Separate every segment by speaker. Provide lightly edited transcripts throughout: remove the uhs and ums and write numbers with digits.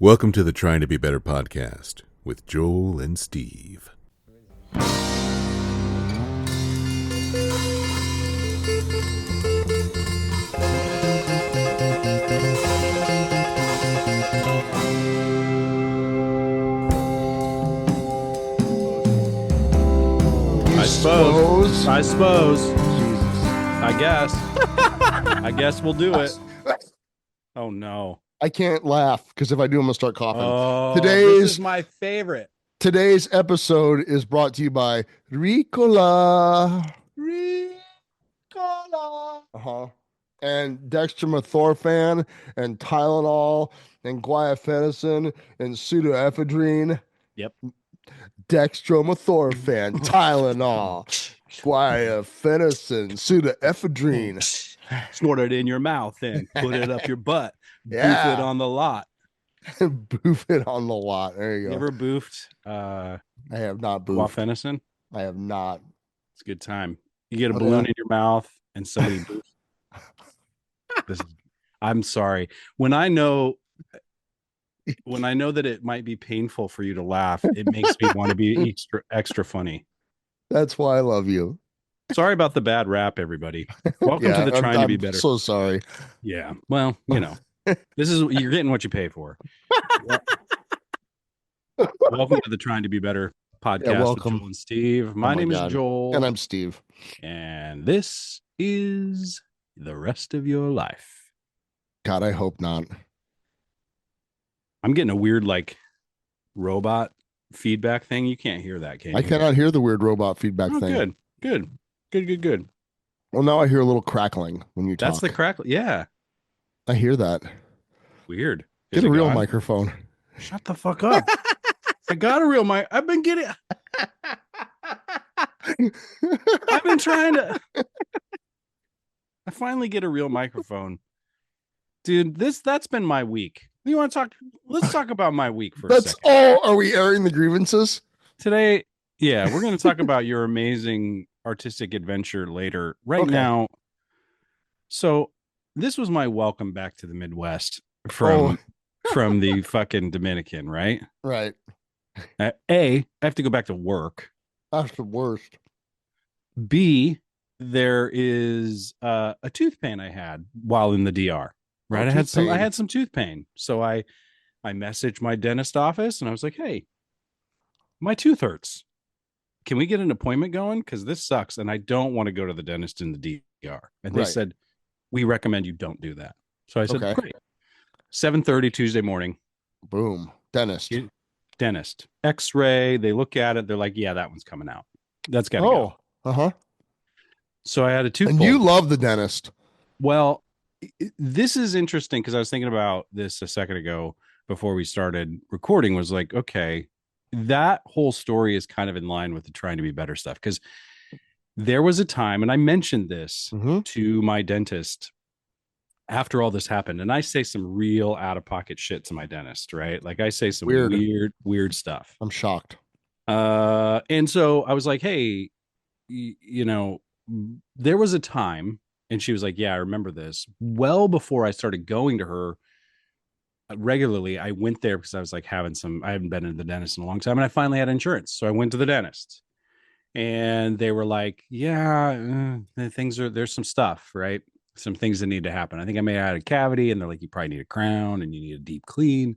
Speaker 1: Welcome to the Trying to Be Better podcast with Joel and Steve.
Speaker 2: I suppose.
Speaker 3: Jesus.
Speaker 2: I guess we'll do it. Oh no.
Speaker 3: I can't laugh because if I do, I'm gonna start coughing.
Speaker 2: Oh, this is my favorite.
Speaker 3: Today's episode is brought to you by Ricola. And dextromethorphan and Tylenol and guaifenesin and pseudoephedrine.
Speaker 2: Yep.
Speaker 3: Dextromethorphan, Tylenol, guaifenesin, pseudoephedrine.
Speaker 2: Snort it in your mouth and put it up your butt.
Speaker 3: Yeah.
Speaker 2: Boof it on the lot.
Speaker 3: Boof it on the lot. There you go.
Speaker 2: You ever boofed?
Speaker 3: I have not boofed.
Speaker 2: Guaifenesin?
Speaker 3: I have not.
Speaker 2: It's a good time. You get a balloon in your mouth and somebody boofs. I'm sorry. When I know that it might be painful for you to laugh, it makes me want to be extra funny.
Speaker 3: That's why I love you.
Speaker 2: Sorry about the bad rap, everybody. Welcome to the Trying to Be Better.
Speaker 3: So sorry.
Speaker 2: Yeah. Well, you know, you're getting what you pay for. Welcome to the Trying to Be Better podcast
Speaker 3: welcome.
Speaker 2: with Joel and Steve. My name is Joel.
Speaker 3: And I'm Steve.
Speaker 2: And this is the rest of your life.
Speaker 3: God, I hope not.
Speaker 2: I'm getting a weird, robot feedback thing. You can't hear that, can you?
Speaker 3: I cannot hear the weird robot feedback thing.
Speaker 2: Good.
Speaker 3: Well, now I hear a little crackling when you talk.
Speaker 2: That's the crackle. Yeah.
Speaker 3: I hear that.
Speaker 2: Weird.
Speaker 3: Get a real microphone.
Speaker 2: Shut the fuck up. I got a real mic. I've been getting... I've been trying to... I finally get a real microphone. Dude, that's been my week. You want to talk? Let's talk about my week for a second.
Speaker 3: That's all. Are we airing the grievances?
Speaker 2: Today, yeah, we're going to talk about your amazing artistic adventure later. Right now, so this was my welcome back to the Midwest from the fucking Dominican, right?
Speaker 3: Right.
Speaker 2: I have to go back to work.
Speaker 3: That's the worst.
Speaker 2: B, there is a tooth pain I had while in the DR. Right. I had some tooth pain. So I messaged my dentist office and I was like, hey, my tooth hurts. Can we get an appointment going? Because this sucks. And I don't want to go to the dentist in the DR. And they said, we recommend you don't do that. So I said, great. 7:30 Tuesday morning.
Speaker 3: Boom. Dentist.
Speaker 2: X-ray. They look at it. They're like, yeah, that one's coming out. That's got to go.
Speaker 3: Uh-huh.
Speaker 2: So I had a tooth
Speaker 3: And
Speaker 2: pulled.
Speaker 3: you love the dentist.
Speaker 2: Well, this is interesting because I was thinking about this a second ago before we started recording. Was like, okay, that whole story is kind of in line with the Trying to Be Better stuff, because there was a time, and I mentioned this to my dentist after all this happened, and I say some real out-of-pocket shit to my dentist, right? Like I say some weird stuff.
Speaker 3: I'm shocked.
Speaker 2: And so I was like, hey, you know, there was a time. And she was like, yeah, I remember this. Well, before I started going to her regularly, I went there because I was like I hadn't been to the dentist in a long time. And I finally had insurance. So I went to the dentist and they were like, yeah, there's some stuff, right? Some things that need to happen. I think I may have had a cavity, and they're like, you probably need a crown and you need a deep clean.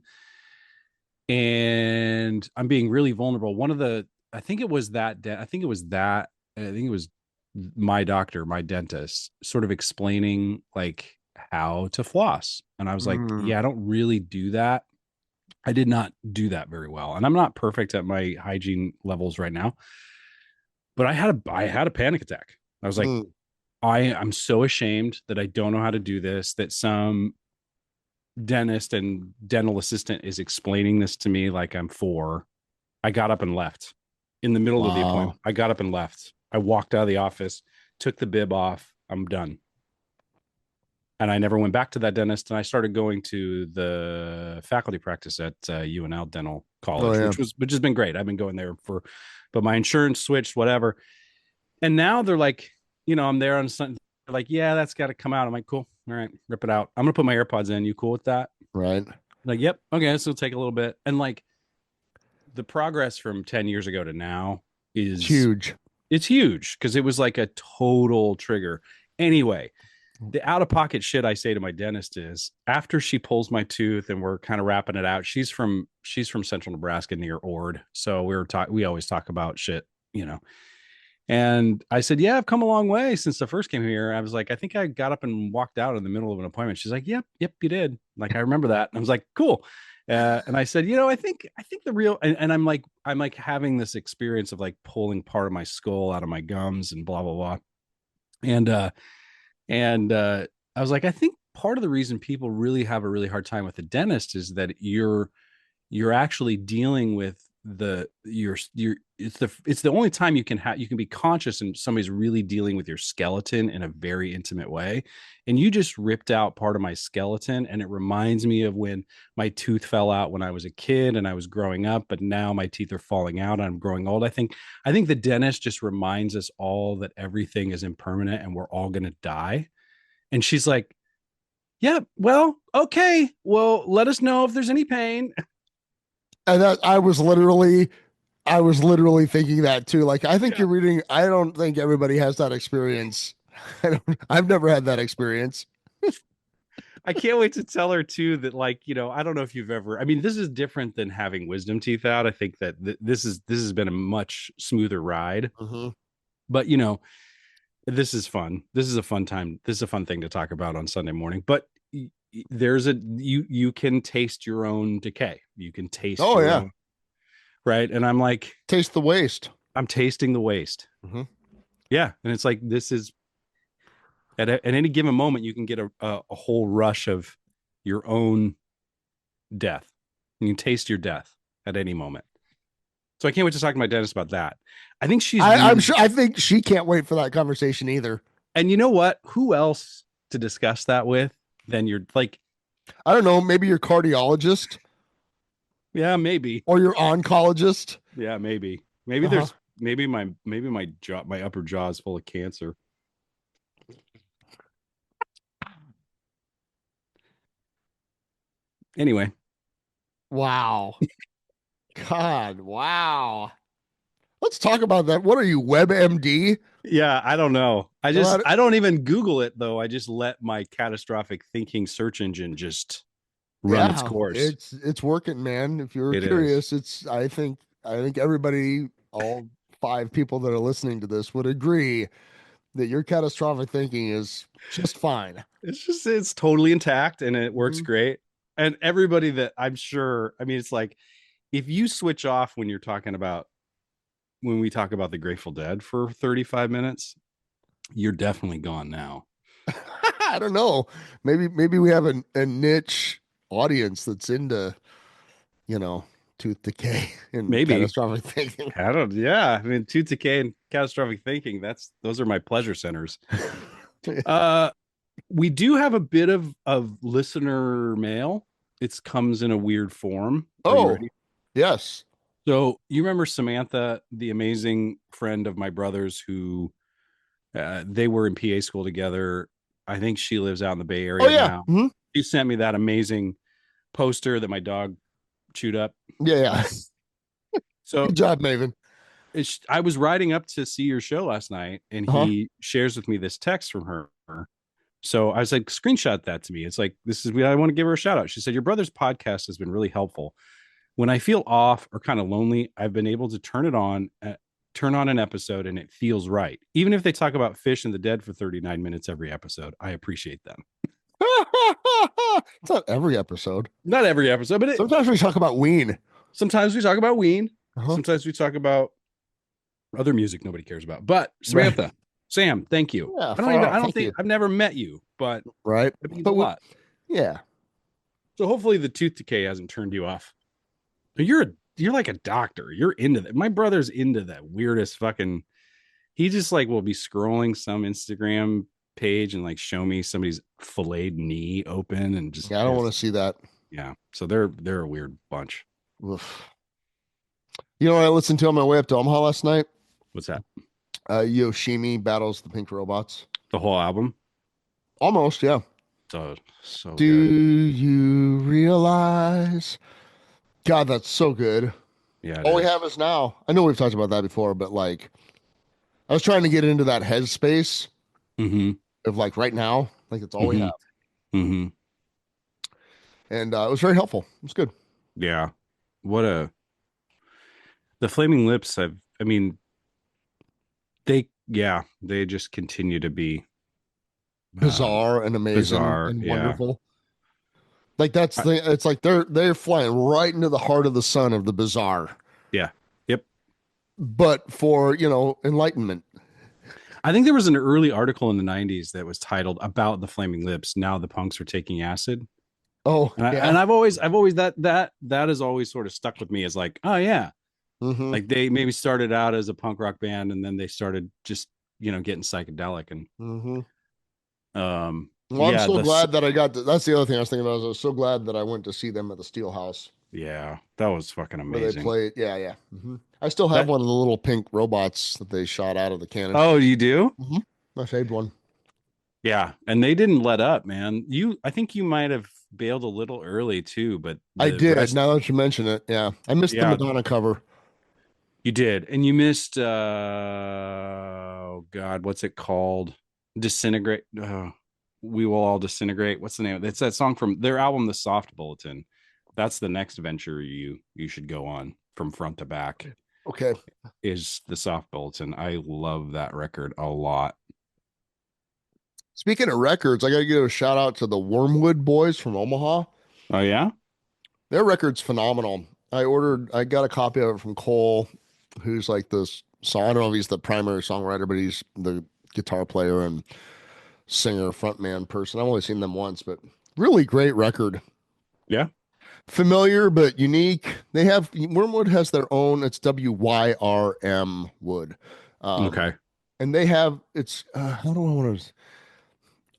Speaker 2: And I'm being really vulnerable. I think it was my doctor, my dentist, sort of explaining like how to floss. And I was like, yeah, I don't really do that. I did not do that very well. And I'm not perfect at my hygiene levels right now, but I had a panic attack. I was like, I'm so ashamed that I don't know how to do this, that some dentist and dental assistant is explaining this to me like I'm 4. I got up and left in the middle of the appointment. I got up and left. I walked out of the office, took the bib off. I'm done. And I never went back to that dentist. And I started going to the faculty practice at UNL Dental College, which has been great. I've been going there but my insurance switched, whatever. And now they're like, you know, I'm there on something. They're like, yeah, that's got to come out. I'm like, cool. All right, rip it out. I'm going to put my AirPods in. You cool with that?
Speaker 3: Right.
Speaker 2: Like, yep, okay, this will take a little bit. And like the progress from 10 years ago to now
Speaker 3: It's
Speaker 2: is
Speaker 3: huge.
Speaker 2: it's huge because it was like a total trigger. Anyway, the out of pocket shit I say to my dentist is after she pulls my tooth and we're kind of wrapping it out. She's from central Nebraska near Ord. So we always talk about shit, you know. And I said, yeah, I've come a long way since I first came here. I was like, I think I got up and walked out in the middle of an appointment. She's like, yep, you did. Like, I remember that. And I was like, cool. And I said, I think the real, and I'm like having this experience of like pulling part of my skull out of my gums and blah, blah, blah. And, I was like, I think part of the reason people really have a really hard time with the dentist is that you're actually dealing with your it's the only time you can be conscious and somebody's really dealing with your skeleton in a very intimate way. And you just ripped out part of my skeleton, and it reminds me of when my tooth fell out when I was a kid and I was growing up, but now my teeth are falling out and I'm growing old. I think the dentist just reminds us all that everything is impermanent and we're all going to die. And she's like, yeah, well, okay, well, let us know if there's any pain.
Speaker 3: And that I was literally thinking that too. Like, I think
Speaker 2: Yeah.
Speaker 3: you're reading. I don't think everybody has that experience. I've never had that experience.
Speaker 2: I can't wait to tell her too that, like, I don't know if you've ever, I mean, this is different than having wisdom teeth out. I think that this has been a much smoother ride,
Speaker 3: Mhm.
Speaker 2: but this is fun. This is a fun time. This is a fun thing to talk about on Sunday morning. But you can taste your own decay. You can taste
Speaker 3: Oh
Speaker 2: your
Speaker 3: yeah,
Speaker 2: own, right? And I'm like,
Speaker 3: taste the waste.
Speaker 2: I'm tasting the waste.
Speaker 3: Mhm.
Speaker 2: Yeah. And it's like, this is at any given moment, you can get a whole rush of your own death. You can taste your death at any moment. So I can't wait to talk to my dentist about that. I think she's
Speaker 3: I'm
Speaker 2: really,
Speaker 3: sure. I think she can't wait for that conversation either.
Speaker 2: and you know what? Who else to discuss that with than you're like,
Speaker 3: I don't know. Maybe your cardiologist
Speaker 2: yeah, maybe.
Speaker 3: or your oncologist.
Speaker 2: Yeah, maybe. Maybe
Speaker 3: Uh huh.
Speaker 2: there's maybe my jaw, my upper jaw is full of cancer. Anyway,
Speaker 3: Wow. God. Wow. Let's talk about that. What are you, WebMD?
Speaker 2: yeah, I don't know.
Speaker 3: Well,
Speaker 2: I don't even Google it though. I just let my catastrophic thinking search engine just run its
Speaker 3: yeah,
Speaker 2: course.
Speaker 3: it's working, man. If you're
Speaker 2: It is.
Speaker 3: curious, I think everybody, all five people that are listening to this, would agree that your catastrophic thinking is just fine.
Speaker 2: It's totally intact and it works
Speaker 3: Mhm.
Speaker 2: great. And everybody that I'm sure, I mean, it's like if you switch off when we talk about the Grateful Dead for 35 minutes, you're definitely gone now.
Speaker 3: I don't know. Maybe we have a niche audience that's into, you know, tooth decay and
Speaker 2: Maybe.
Speaker 3: catastrophic thinking.
Speaker 2: I don't, yeah. I mean, tooth decay and catastrophic thinking, those are my pleasure centers. Uh, we do have a bit of listener mail. It comes in a weird form. Are you
Speaker 3: Oh,
Speaker 2: ready?
Speaker 3: yes.
Speaker 2: So you remember Samantha, the amazing friend of my brother's who they were in PA school together. I think she lives out in the Bay
Speaker 3: Oh
Speaker 2: Area
Speaker 3: yeah.
Speaker 2: now.
Speaker 3: Mhm.
Speaker 2: She sent me that amazing poster that my dog chewed up.
Speaker 3: Yeah, yeah.
Speaker 2: So
Speaker 3: Good job, Maven.
Speaker 2: I was riding up to see your show last night, and
Speaker 3: Uh-huh.
Speaker 2: he shares with me this text from her. So I was like, screenshot that to me. It's like, this is, I want to give her a shout out. She said, your brother's podcast has been really helpful. When I feel off or kind of lonely, I've been able to turn on an episode and it feels right. Even if they talk about fish and the dead for 39 minutes every episode, I appreciate them.
Speaker 3: It's not every episode.
Speaker 2: Not every episode, but
Speaker 3: Sometimes we talk about Ween.
Speaker 2: sometimes we talk about Ween.
Speaker 3: Uh-huh.
Speaker 2: Sometimes we talk about other music nobody cares about. But
Speaker 3: Right.
Speaker 2: Samantha, Sam, thank you.
Speaker 3: Yeah,
Speaker 2: I
Speaker 3: far off.
Speaker 2: don't
Speaker 3: Thank
Speaker 2: think
Speaker 3: you.
Speaker 2: I've never met you, but
Speaker 3: Right.
Speaker 2: it means a
Speaker 3: But
Speaker 2: lot.
Speaker 3: yeah.
Speaker 2: So hopefully the tooth decay hasn't turned you off. You're like a doctor. You're into that. My brother's into that weirdest fucking. He just like will be scrolling some Instagram page and like show me somebody's filleted knee open and just
Speaker 3: Yeah, I don't want to see that.
Speaker 2: yeah. So they're a weird bunch.
Speaker 3: Oof. You know what I listened to on my way up to Omaha last night?
Speaker 2: What's that?
Speaker 3: Yoshimi battles the Pink Robots.
Speaker 2: The whole album?
Speaker 3: Almost, yeah.
Speaker 2: So
Speaker 3: Do
Speaker 2: good.
Speaker 3: you realize? God, that's so good.
Speaker 2: Yeah, it
Speaker 3: All we
Speaker 2: is.
Speaker 3: have is now. I know we've talked about that before, but like I was trying to get into that headspace
Speaker 2: Mm-hmm.
Speaker 3: of like right now, like it's all we
Speaker 2: Mm-hmm.
Speaker 3: have.
Speaker 2: Mm-hmm.
Speaker 3: And it was very helpful. It was good.
Speaker 2: Yeah. What a the Flaming Lips. I mean, they just continue to be uh,
Speaker 3: Bizarre and amazing
Speaker 2: bizarre.
Speaker 3: and
Speaker 2: Yeah.
Speaker 3: wonderful. Like that's
Speaker 2: I,
Speaker 3: the it's like they're flying right into the heart of the sun of the bizarre,
Speaker 2: yeah. Yep.
Speaker 3: but for enlightenment.
Speaker 2: I think there was an early article in the 90s that was titled about the Flaming Lips. Now the punks are taking acid.
Speaker 3: Oh
Speaker 2: And
Speaker 3: yeah.
Speaker 2: I've always that has always sort of stuck with me as like, oh yeah.
Speaker 3: Mm-hmm.
Speaker 2: Like they maybe started out as a punk rock band and then they started just, getting psychedelic and
Speaker 3: Mm-hmm. Well, I'm
Speaker 2: yeah,
Speaker 3: so glad that I got that's the other thing I was thinking about. I was so glad that I went to see them at the Steel House
Speaker 2: yeah, that was fucking
Speaker 3: where they
Speaker 2: amazing.
Speaker 3: played. Yeah, yeah. I still have
Speaker 2: That
Speaker 3: one of the little pink robots that they shot out of the cannon.
Speaker 2: Oh, you do?
Speaker 3: hmm I saved one.
Speaker 2: Yeah, and they didn't let up, man. I think you might have bailed a little early too, but
Speaker 3: I
Speaker 2: the
Speaker 3: did.
Speaker 2: rest,
Speaker 3: Now that you mention it, yeah, I missed the
Speaker 2: yeah,
Speaker 3: Madonna cover.
Speaker 2: you did. And you missed oh God, what's it called? Disintegrate. We will all disintegrate. What's the name? It's that song from their album, The Soft Bulletin. That's the next venture you should go on from front to back
Speaker 3: Okay.
Speaker 2: is The Soft Bulletin. I love that record a lot.
Speaker 3: Speaking of records, I got to give a shout out to the Wormwood Boys from Omaha.
Speaker 2: Oh yeah?
Speaker 3: Their record's phenomenal. I got a copy of it from Cole, who's like this song. I don't know if he's the primary songwriter, but he's the guitar player and singer, frontman person. I've only seen them once, but really great record.
Speaker 2: Yeah.
Speaker 3: Familiar but unique. They have Wormwood has their own. It's WYRM Wood, um,
Speaker 2: Okay.
Speaker 3: and they have it's how do I want to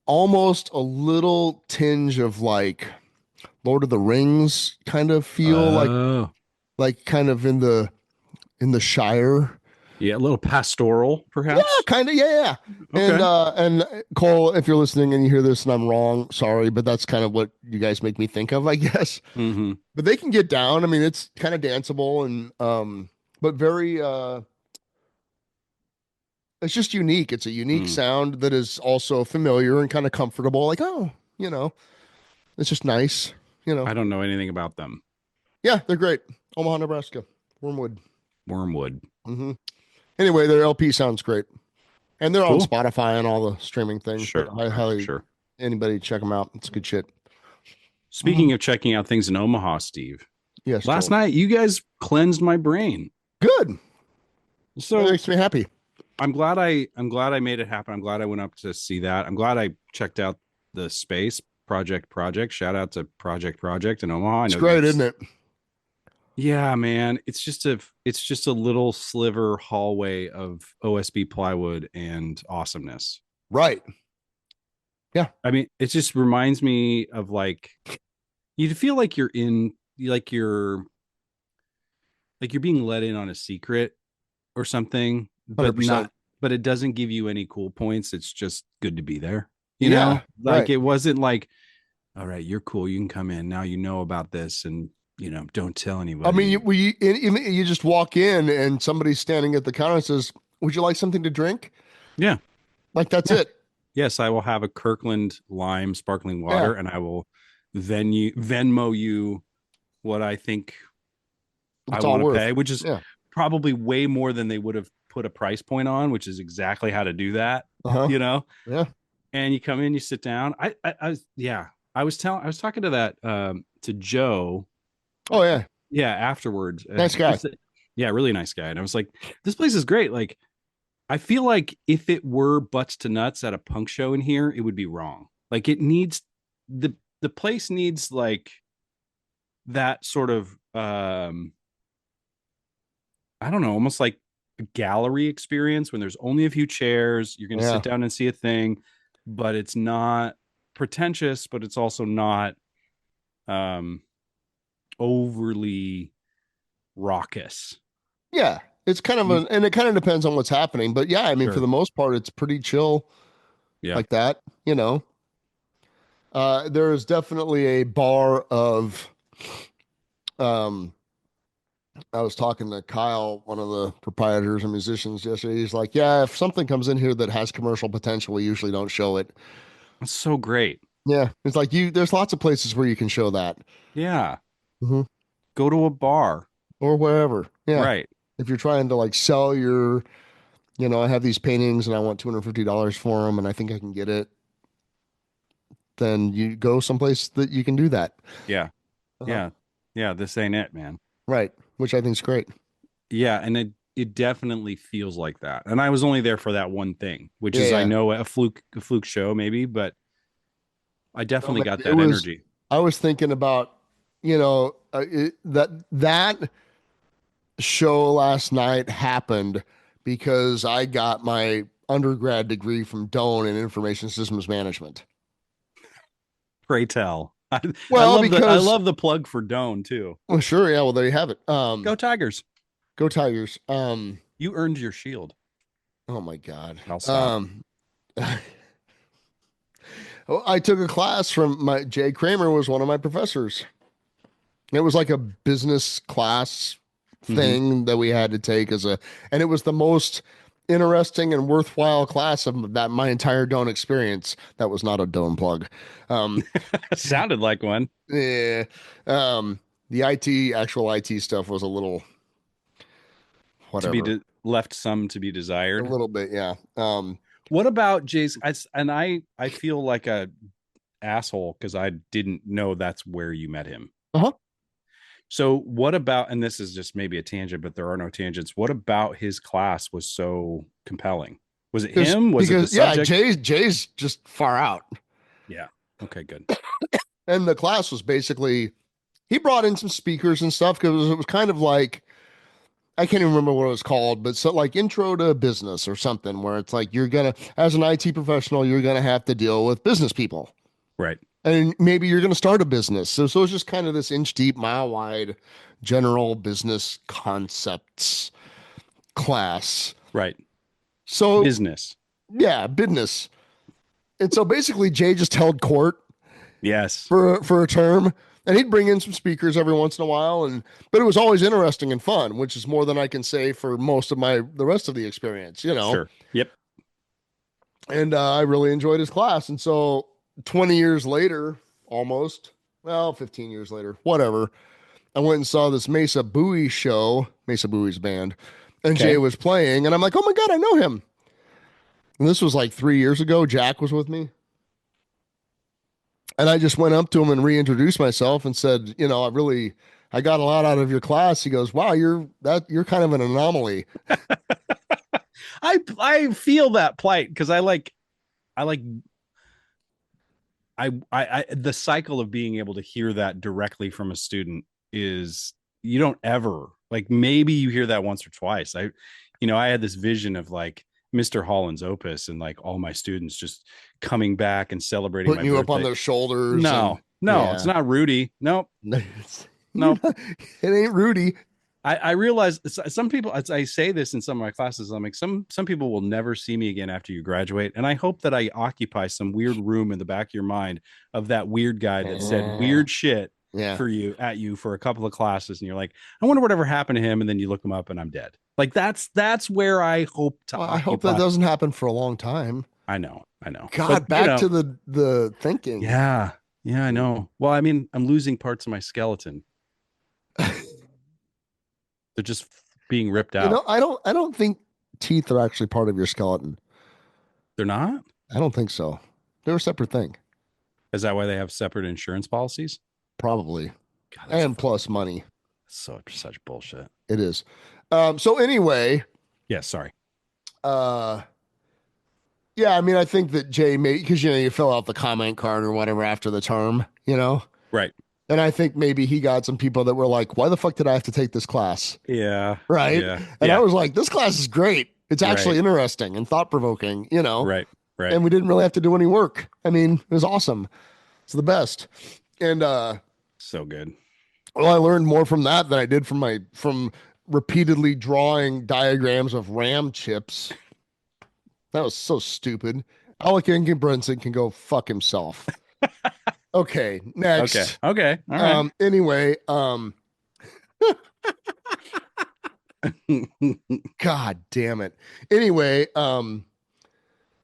Speaker 3: almost a little tinge of like Lord of the Rings kind of feel,
Speaker 2: Oh.
Speaker 3: like kind of in the Shire.
Speaker 2: Yeah, a little pastoral,
Speaker 3: Yeah,
Speaker 2: perhaps.
Speaker 3: kind of. Yeah, yeah.
Speaker 2: Okay.
Speaker 3: And Cole, if you're listening and you hear this and I'm wrong, sorry, but that's kind of what you guys make me think of, I guess.
Speaker 2: Mm-hmm.
Speaker 3: But they can get down. I mean, it's kind of danceable and but very it's just unique. It's a unique
Speaker 2: Mm.
Speaker 3: sound that is also familiar and kind of comfortable. Like, oh, it's just nice.
Speaker 2: I don't know anything about them.
Speaker 3: Yeah, they're great. Omaha, Nebraska, Wormwood.
Speaker 2: Wormwood.
Speaker 3: hmm Anyway, their LP sounds great, and they're on
Speaker 2: Cool.
Speaker 3: Spotify and all the streaming things. But
Speaker 2: Sure.
Speaker 3: I highly
Speaker 2: Sure.
Speaker 3: anybody check them out. It's good shit.
Speaker 2: Speaking of checking out things in Omaha, Steve,
Speaker 3: Yes,
Speaker 2: last
Speaker 3: Joel.
Speaker 2: night you guys cleansed my brain.
Speaker 3: Good. That
Speaker 2: So
Speaker 3: makes me happy.
Speaker 2: I'm glad I made it happen. I'm glad I went up to see that. I'm glad I checked out the space project. Shout out to Project in Omaha. I
Speaker 3: It's
Speaker 2: know
Speaker 3: great,
Speaker 2: you've
Speaker 3: isn't it?
Speaker 2: Yeah, man. It's just a little sliver hallway of OSB plywood and awesomeness.
Speaker 3: Right. Yeah.
Speaker 2: I mean, it just reminds me of like you feel like you're being let in on a secret or something, but
Speaker 3: 100%.
Speaker 2: not but it doesn't give you any cool points. It's just good to be there. You
Speaker 3: Yeah.
Speaker 2: know? Like
Speaker 3: Right.
Speaker 2: it wasn't like, all right, you're cool. You can come in. Now you know about this and don't tell
Speaker 3: I mean,
Speaker 2: anybody.
Speaker 3: you just walk in and somebody's standing at the counter and says, "Would you like something to drink?"
Speaker 2: Yeah.
Speaker 3: Like that's
Speaker 2: Yeah.
Speaker 3: it.
Speaker 2: Yes, I will have a Kirkland lime sparkling
Speaker 3: Yeah.
Speaker 2: water and I will Venmo you what I think I
Speaker 3: It's all
Speaker 2: want to
Speaker 3: worth.
Speaker 2: pay, which is
Speaker 3: Yeah.
Speaker 2: probably way more than they would have put a price point on, which is exactly how to do that,
Speaker 3: Uh-huh.
Speaker 2: you know?
Speaker 3: Yeah.
Speaker 2: And you come in, you sit down. I was talking to that to Joe,
Speaker 3: Oh yeah.
Speaker 2: yeah, afterwards.
Speaker 3: Nice guy.
Speaker 2: Yeah, really nice guy. And I was like, this place is great. Like, I feel like if it were butts to nuts at a punk show in here, it would be wrong. Like it needs the place needs like that sort of I don't know, almost like a gallery experience when there's only a few chairs, you're going to
Speaker 3: Yeah.
Speaker 2: sit down and see a thing, but it's not pretentious, but it's also not um overly raucous.
Speaker 3: Yeah. It's kind of
Speaker 2: You-
Speaker 3: and it kind of depends on what's happening. But yeah, I mean, for
Speaker 2: Sure.
Speaker 3: the most part, it's pretty chill
Speaker 2: Yeah.
Speaker 3: like that. There is definitely a bar of, um, I was talking to Kyle, one of the proprietors and musicians yesterday. He's like, yeah, if something comes in here that has commercial potential, we usually don't show it.
Speaker 2: That's so great.
Speaker 3: Yeah. It's like there's lots of places where you can show that.
Speaker 2: Yeah.
Speaker 3: Hmm.
Speaker 2: Go to a bar.
Speaker 3: Or wherever. Yeah.
Speaker 2: Right.
Speaker 3: If you're trying to like sell your, I have these paintings and I want $250 for them and I think I can get it, then you go someplace that you can do that.
Speaker 2: Yeah.
Speaker 3: Uh-huh.
Speaker 2: Yeah. Yeah. This ain't it, man.
Speaker 3: Right. Which I think is great.
Speaker 2: Yeah. And it definitely feels like that. And I was only there for that one thing, which is, I
Speaker 3: Yeah.
Speaker 2: know, a fluke show, maybe, but I
Speaker 3: No,
Speaker 2: definitely
Speaker 3: man,
Speaker 2: got that energy.
Speaker 3: I was thinking about, that show last night happened because I got my undergrad degree from Doane in information systems management.
Speaker 2: Pray tell.
Speaker 3: Well,
Speaker 2: I
Speaker 3: because,
Speaker 2: love the plug for Doane too.
Speaker 3: well, sure. Yeah. Well, there you have it.
Speaker 2: Go Tigers.
Speaker 3: Go Tigers.
Speaker 2: You earned your shield.
Speaker 3: Oh my God.
Speaker 2: I'll stop.
Speaker 3: I took a class from Jay Kramer was one of my professors. It was like a business class thing that we had to take and it was the most interesting and worthwhile class of that my entire Doane experience. That was not a Doane plug.
Speaker 2: Sounded like one.
Speaker 3: Yeah. The actual IT stuff was a little whatever.
Speaker 2: Left some to be
Speaker 3: A
Speaker 2: desired.
Speaker 3: little bit, yeah.
Speaker 2: What about Jason? I feel like a asshole because I didn't know that's where you met him.
Speaker 3: Uh-huh.
Speaker 2: So what about, and this is just maybe a tangent, but there are no tangents. What about his class was so compelling? Was it him? Was it the subject?
Speaker 3: Yeah, Jay's just far out.
Speaker 2: Yeah. Okay, good.
Speaker 3: And the class was basically, he brought in some speakers and stuff because it was kind of like, I can't even remember what it was called, but so like intro to business or something where it's like as an IT professional, you're gonna have to deal with business people.
Speaker 2: Right.
Speaker 3: And maybe you're gonna start a business. So it's just kind of this inch deep, mile wide general business concepts class.
Speaker 2: Right.
Speaker 3: So
Speaker 2: Business.
Speaker 3: yeah, business. And so basically Jay just held court
Speaker 2: Yes.
Speaker 3: for a term. And he'd bring in some speakers every once in a while, but it was always interesting and fun, which is more than I can say for most of the rest of the experience,
Speaker 2: Sure. Yep.
Speaker 3: And I really enjoyed his class. And so 20 years later, almost, well, 15 years later, whatever, I went and saw this Mesa Bowie's band, and
Speaker 2: Okay.
Speaker 3: Jay was playing, and I'm like, oh my God, I know him. And this was like 3 years ago. Jack was with me. And I just went up to him and reintroduced myself and said, I got a lot out of your class. He goes, wow, you're kind of an anomaly.
Speaker 2: I feel that plight because I the cycle of being able to hear that directly from a student is, you don't ever, like, maybe you hear that once or twice. I had this vision of like Mr. Holland's Opus and like all my students just coming back and celebrating
Speaker 3: Putting
Speaker 2: my
Speaker 3: you
Speaker 2: birthday.
Speaker 3: up on their shoulders.
Speaker 2: No,
Speaker 3: yeah.
Speaker 2: It's not Rudy. Nope.
Speaker 3: Nope. It ain't Rudy.
Speaker 2: I realize some people, as I say this in some of my classes, I'm like, some people will never see me again after you graduate. And I hope that I occupy some weird room in the back of your mind of that weird guy that said weird shit at you for a couple of classes. And you're like, I wonder whatever happened to him. And then you look him up and I'm dead. Like that's where I hope to occupy.
Speaker 3: I hope that doesn't happen for a long time.
Speaker 2: I know.
Speaker 3: God, but, back to the thinking.
Speaker 2: Yeah, I know. Well, I mean, I'm losing parts of my skeleton. They're just being ripped out.
Speaker 3: I don't think teeth are actually part of your skeleton.
Speaker 2: They're not?
Speaker 3: I don't think so. They're a separate thing.
Speaker 2: Is that why they have separate insurance policies?
Speaker 3: Probably.
Speaker 2: God,
Speaker 3: and plus money.
Speaker 2: Such bullshit.
Speaker 3: It is. So anyway.
Speaker 2: Yeah, sorry.
Speaker 3: Yeah, I mean, I think that Jay because you fill out the comment card or whatever after the term,
Speaker 2: Right.
Speaker 3: And I think maybe he got some people that were like, why the fuck did I have to take this class?
Speaker 2: Yeah.
Speaker 3: Right.
Speaker 2: Yeah.
Speaker 3: And I was like, this class is great. It's actually
Speaker 2: right.
Speaker 3: interesting and thought provoking,
Speaker 2: Right. Right.
Speaker 3: And we didn't really have to do any work. I mean, it was awesome. It's the best. And
Speaker 2: so good.
Speaker 3: Well, I learned more from that than I did from repeatedly drawing diagrams of RAM chips. That was so stupid. Alec Ingebretson can go fuck himself. Okay,
Speaker 2: Okay.
Speaker 3: next.
Speaker 2: Okay. All right.
Speaker 3: Anyway, God damn it. Anyway, so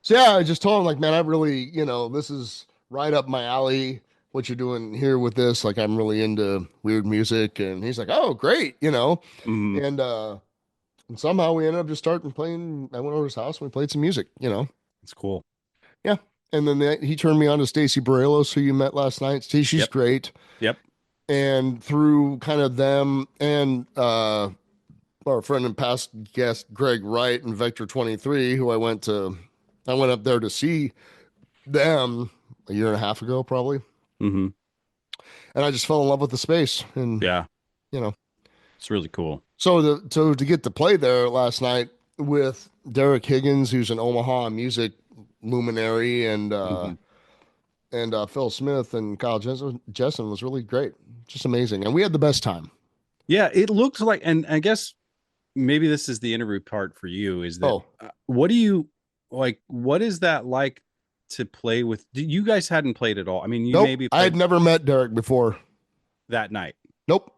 Speaker 3: yeah, I just told him like, man, I really, this is right up my alley. What you're doing here with this, like, I'm really into weird music, and he's like, oh, great.
Speaker 2: Mhm.
Speaker 3: And somehow we ended up just starting playing. I went over to his house and we played some music.
Speaker 2: It's cool.
Speaker 3: Yeah. And then he turned me on to Stacy Bareilles, who you met last night. She's
Speaker 2: Yep.
Speaker 3: great.
Speaker 2: Yep.
Speaker 3: And through kind of them and our friend and past guest Greg Wright and Vector 23, who I went up there to see them a year and a half ago, probably.
Speaker 2: Hmm.
Speaker 3: And I just fell in love with the space. And
Speaker 2: Yeah.
Speaker 3: you know,
Speaker 2: It's really cool.
Speaker 3: so to get to play there last night with Derek Higgins, who's an Omaha music luminary,
Speaker 2: Hmm.
Speaker 3: and Phil Smith and Kyle Jessen was really great. Just amazing. And we had the best time.
Speaker 2: Yeah. It looked like, and I guess maybe this is the interview part for you is that
Speaker 3: Oh,
Speaker 2: what do you like? What is that like to play with? You guys hadn't played at all. I mean, you
Speaker 3: nope.
Speaker 2: maybe
Speaker 3: I had
Speaker 2: played
Speaker 3: never met Derek before.
Speaker 2: that night.
Speaker 3: Nope.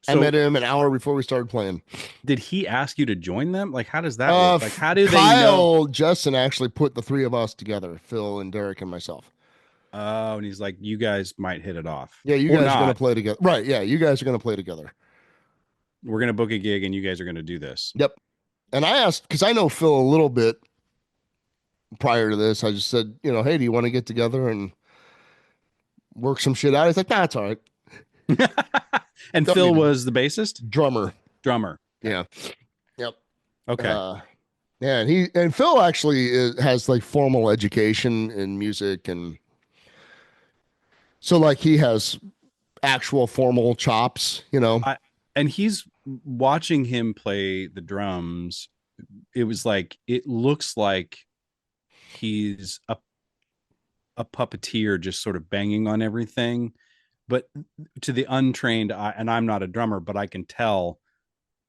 Speaker 3: I
Speaker 2: So
Speaker 3: met him an hour before we started playing.
Speaker 2: did he ask you to join them? Like, how does that work? Like, how do they know?
Speaker 3: Kyle Jessen actually put the three of us together, Phil and Derek and myself.
Speaker 2: Oh, and he's like, you guys might hit it off.
Speaker 3: Yeah, you
Speaker 2: Or
Speaker 3: guys are going to
Speaker 2: not.
Speaker 3: play together. Right. Yeah, you guys are going to play together.
Speaker 2: We're gonna book a gig and you guys are gonna do this.
Speaker 3: Yep. And I asked, because I know Phil a little bit prior to this, I just said, hey, do you want to get together and work some shit out? He's like, nah, it's all right.
Speaker 2: And
Speaker 3: Don't
Speaker 2: Phil
Speaker 3: need to-
Speaker 2: was the bassist?
Speaker 3: Drummer.
Speaker 2: Drummer.
Speaker 3: Yeah. Yep.
Speaker 2: Okay.
Speaker 3: Yeah, and Phil actually has like formal education in music, and so like he has actual formal chops.
Speaker 2: And he's watching him play the drums. It was like it looks like he's a puppeteer just sort of banging on everything. But to the untrained eye, and I'm not a drummer, but I can tell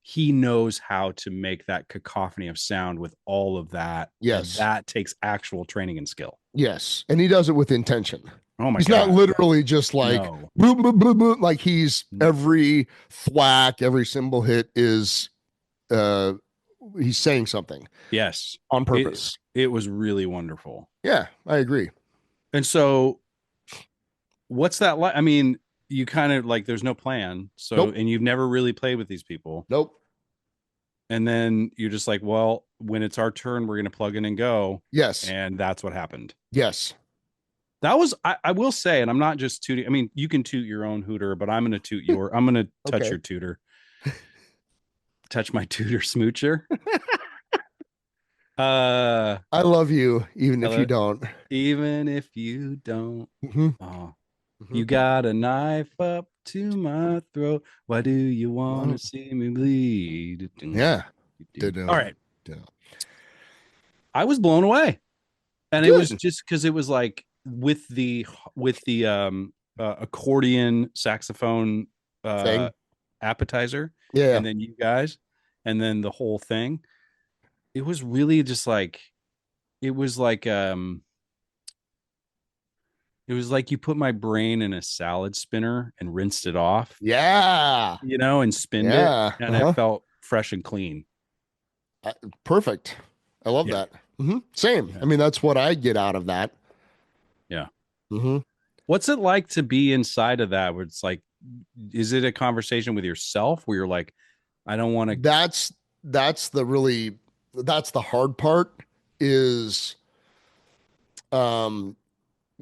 Speaker 2: he knows how to make that cacophony of sound with all of that.
Speaker 3: Yes.
Speaker 2: And that takes actual training and skill.
Speaker 3: Yes, and he does it with intention.
Speaker 2: Oh my
Speaker 3: He's
Speaker 2: God.
Speaker 3: not literally just like
Speaker 2: No.
Speaker 3: boop, boop, boop, boop, like he's every thwack, every cymbal hit is he's saying something.
Speaker 2: Yes.
Speaker 3: On purpose.
Speaker 2: It was really wonderful.
Speaker 3: Yeah, I agree.
Speaker 2: And so what's that like? I mean, you kind of like there's no plan. So
Speaker 3: Nope.
Speaker 2: And you've never really played with these people.
Speaker 3: Nope.
Speaker 2: And then you're just like, well, when it's our turn, we're gonna plug in and go.
Speaker 3: Yes.
Speaker 2: And that's what happened.
Speaker 3: Yes.
Speaker 2: That was I will say, and I'm not just tooting. I mean, you can toot your own hooter, but I'm gonna toot I'm gonna touch
Speaker 3: Okay.
Speaker 2: your tutor. Touch my tutor smoocher.
Speaker 3: I love you, even if you don't.
Speaker 2: Even if you don't.
Speaker 3: Mm-hmm.
Speaker 2: Oh, you got a knife up to my throat. Why do you want to see me bleed?
Speaker 3: Yeah.
Speaker 2: All right. I was blown away. And
Speaker 3: Good.
Speaker 2: it was just because it was like with the accordion saxophone appetizer.
Speaker 3: Yeah.
Speaker 2: And then you guys, and then the whole thing. It was really just like it was like you put my brain in a salad spinner and rinsed it off.
Speaker 3: Yeah.
Speaker 2: And spinned it. And it felt fresh and clean.
Speaker 3: Perfect. I love that. Mm-hmm. Same. Yeah. I mean, that's what I get out of that.
Speaker 2: Yeah.
Speaker 3: Mm-hmm.
Speaker 2: What's it like to be inside of that where it's like, is it a conversation with yourself where you're like, I don't want to.
Speaker 3: That's the hard part is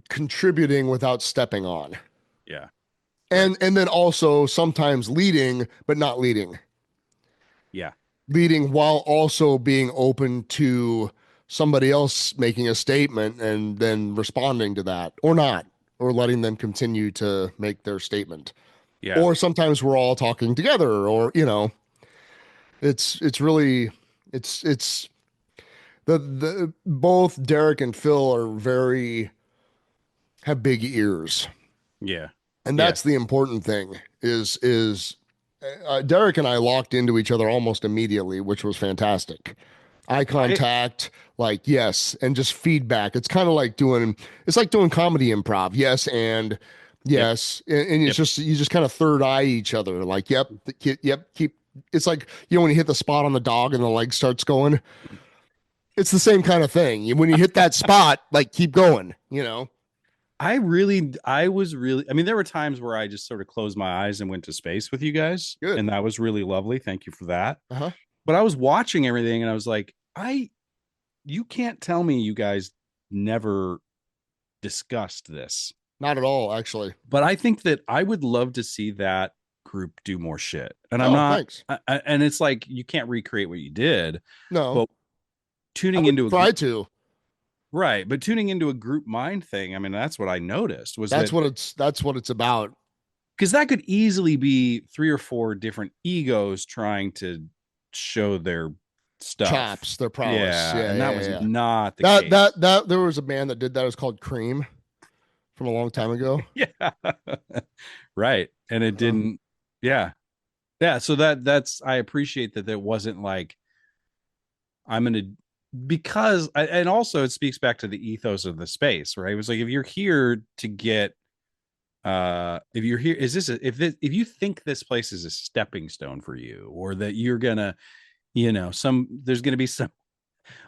Speaker 3: contributing without stepping on.
Speaker 2: Yeah.
Speaker 3: And then also sometimes leading, but not leading.
Speaker 2: Yeah.
Speaker 3: Leading while also being open to somebody else making a statement and then responding to that or not, or letting them continue to make their statement.
Speaker 2: Yeah.
Speaker 3: Or sometimes we're all talking together, or, it's really, it's the both Derek and Phil have big ears.
Speaker 2: Yeah.
Speaker 3: And that's the important thing is Derek and I locked into each other almost immediately, which was fantastic. eye contact, like yes, and just feedback. It's kind of like it's like doing comedy improv. Yes, and
Speaker 2: Yep.
Speaker 3: yes, and it's
Speaker 2: Yep.
Speaker 3: just you just kind of third eye each other. Like yep, yep, keep. It's like when you hit the spot on the dog and the leg starts going. It's the same kind of thing. When you hit that spot, like keep going.
Speaker 2: I was really, I mean, there were times where I just sort of closed my eyes and went to space with you guys,
Speaker 3: Good.
Speaker 2: and that was really lovely. Thank you for that.
Speaker 3: Uh-huh.
Speaker 2: But I was watching everything and I was like, you can't tell me you guys never discussed this.
Speaker 3: Not at all, actually.
Speaker 2: But I think that I would love to see that group do more shit. And I'm
Speaker 3: Oh,
Speaker 2: not,
Speaker 3: thanks.
Speaker 2: and it's like, you can't recreate what you did,
Speaker 3: No,
Speaker 2: but
Speaker 3: I
Speaker 2: tuning
Speaker 3: would
Speaker 2: into a
Speaker 3: try to.
Speaker 2: right, but tuning into a group mind thing, I mean, that's what I noticed was that
Speaker 3: That's what it's about.
Speaker 2: because that could easily be 3 or 4 different egos trying to show their stuff,
Speaker 3: Chops, their prowess.
Speaker 2: yeah,
Speaker 3: Yeah,
Speaker 2: and that
Speaker 3: yeah,
Speaker 2: was
Speaker 3: yeah.
Speaker 2: not the
Speaker 3: That
Speaker 2: case.
Speaker 3: that there was a band that did that. It was called Cream from a long time ago.
Speaker 2: Yeah, right, and it
Speaker 3: Uh-huh.
Speaker 2: didn't, yeah, yeah, so that's I appreciate that there wasn't like I'm gonna because and also it speaks back to the ethos of the space, right? It was like if you're here to get if you're here is if you think this place is a stepping stone for you, or that you're gonna there's gonna be some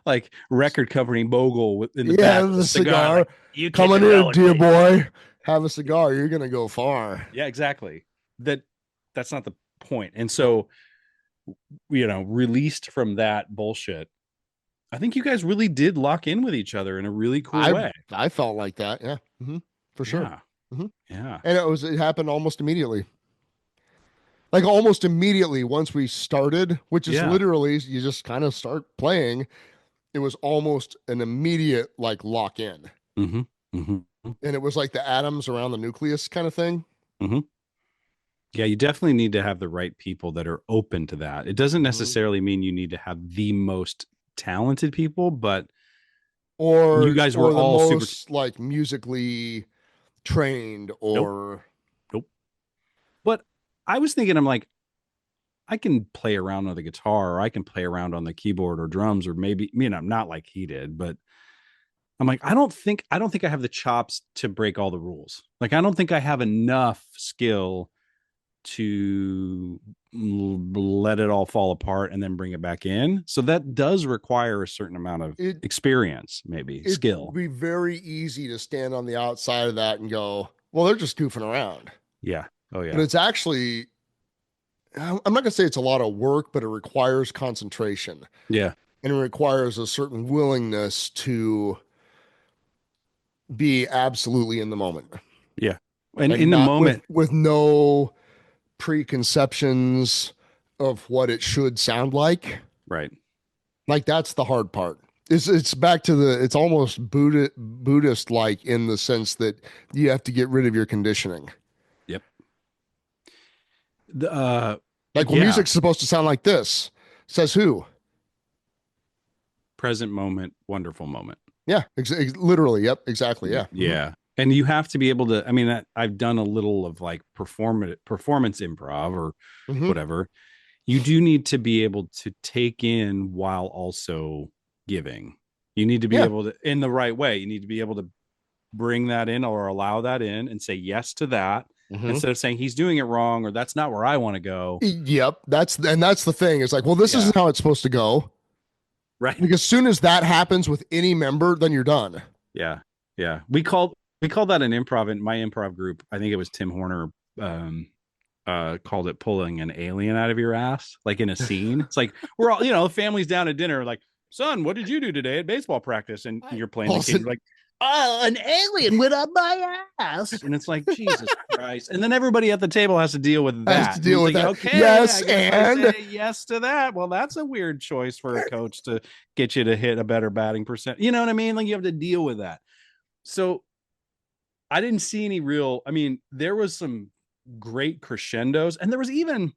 Speaker 2: like record company mogul in the
Speaker 3: Yeah,
Speaker 2: back with
Speaker 3: the
Speaker 2: a cigar, like,
Speaker 3: cigar.
Speaker 2: you
Speaker 3: Come
Speaker 2: keep
Speaker 3: on
Speaker 2: it
Speaker 3: here,
Speaker 2: rolling,
Speaker 3: dear
Speaker 2: baby.
Speaker 3: boy. Have a cigar. You're gonna go far.
Speaker 2: Yeah, exactly. That's not the point. And so, released from that bullshit, I think you guys really did lock in with each other in a really cool
Speaker 3: I
Speaker 2: way.
Speaker 3: I felt like that. Yeah, for sure.
Speaker 2: Yeah.
Speaker 3: hmm
Speaker 2: Yeah.
Speaker 3: And it happened almost immediately. Like almost immediately once we started, which is
Speaker 2: Yeah.
Speaker 3: literally you just kind of start playing. It was almost an immediate like lock in,
Speaker 2: Mm-hmm. Mm-hmm.
Speaker 3: and it was like the atoms around the nucleus kind of thing.
Speaker 2: Mm-hmm. Yeah, you definitely need to have the right people that are open to that. It doesn't
Speaker 3: hmm
Speaker 2: necessarily mean you need to have the most talented people, but you
Speaker 3: Or
Speaker 2: guys were
Speaker 3: or the
Speaker 2: all super.
Speaker 3: most like musically trained
Speaker 2: Nope.
Speaker 3: or
Speaker 2: Nope. But I was thinking, I'm like, I can play around on the guitar, or I can play around on the keyboard or drums, or maybe, not like he did, but I'm like, I don't think I have the chops to break all the rules. Like, I don't think I have enough skill to let it all fall apart and then bring it back in. So that does require a certain amount of
Speaker 3: it
Speaker 2: experience, maybe
Speaker 3: it'd
Speaker 2: skill.
Speaker 3: be very easy to stand on the outside of that and go, well, they're just goofing around.
Speaker 2: Yeah. Oh
Speaker 3: But
Speaker 2: yeah.
Speaker 3: it's actually, I'm not going to say it's a lot of work, but it requires concentration
Speaker 2: Yeah.
Speaker 3: and it requires a certain willingness to be absolutely in the moment
Speaker 2: Yeah. And
Speaker 3: and
Speaker 2: in the
Speaker 3: not
Speaker 2: moment,
Speaker 3: with no preconceptions of what it should sound like.
Speaker 2: right.
Speaker 3: Like that's the hard part. It's back to it's almost Buddhist like in the sense that you have to get rid of your conditioning.
Speaker 2: Yep. The
Speaker 3: Like, well,
Speaker 2: yeah,
Speaker 3: music's supposed to sound like this. Says who?
Speaker 2: present moment, wonderful moment.
Speaker 3: Yeah, literally. Yep, exactly. Yeah.
Speaker 2: Yeah. And you have to be able to, I mean, I've done a little of like performance improv or
Speaker 3: hmm
Speaker 2: whatever. You do need to be able to take in while also giving. You need to be
Speaker 3: Yeah.
Speaker 2: able to, in the right way, you need to be able to bring that in or allow that in and say yes to that,
Speaker 3: hmm
Speaker 2: instead of saying he's doing it wrong or that's not where I want to go.
Speaker 3: Yep. That's the thing. It's like, well, this
Speaker 2: Yeah.
Speaker 3: isn't how it's supposed to go.
Speaker 2: Right.
Speaker 3: Because as soon as that happens with any member, then you're done.
Speaker 2: Yeah. Yeah. We called that an improv in my improv group. I think it was Tim Horner um called it pulling an alien out of your ass, like in a scene. It's like we're all, the family's down at dinner, like, son, what did you do today at baseball practice? And you're playing the kid, you're like, oh, an alien went up my ass. And it's like, Jesus Christ. And then everybody at the table has to deal with
Speaker 3: Has
Speaker 2: that.
Speaker 3: to deal with
Speaker 2: like,
Speaker 3: that.
Speaker 2: okay,
Speaker 3: Yes,
Speaker 2: I guess
Speaker 3: and
Speaker 2: I say yes to that. Well, that's a weird choice for a coach to get you to hit a better batting percent. You know what I mean? Like, you have to deal with that. So I didn't see any real, I mean, there was some great crescendos, and there was even,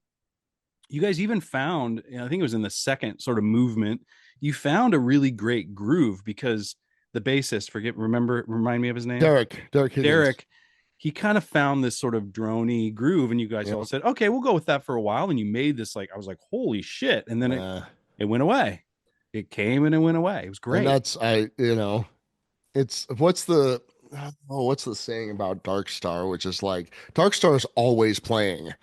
Speaker 2: you guys even found, I think it was in the second sort of movement, you found a really great groove because the bassist, remind me of his name,
Speaker 3: Derek Higgins.
Speaker 2: Derek, he kind of found this sort of drony groove, and you guys
Speaker 3: Yep.
Speaker 2: all said, okay, we'll go with that for a while, and you made this, like, I was like, holy shit, and then
Speaker 3: Uh,
Speaker 2: it went away. It came and it went away. It was great.
Speaker 3: And it's what's the saying about Dark Star, which is like Dark Star is always playing.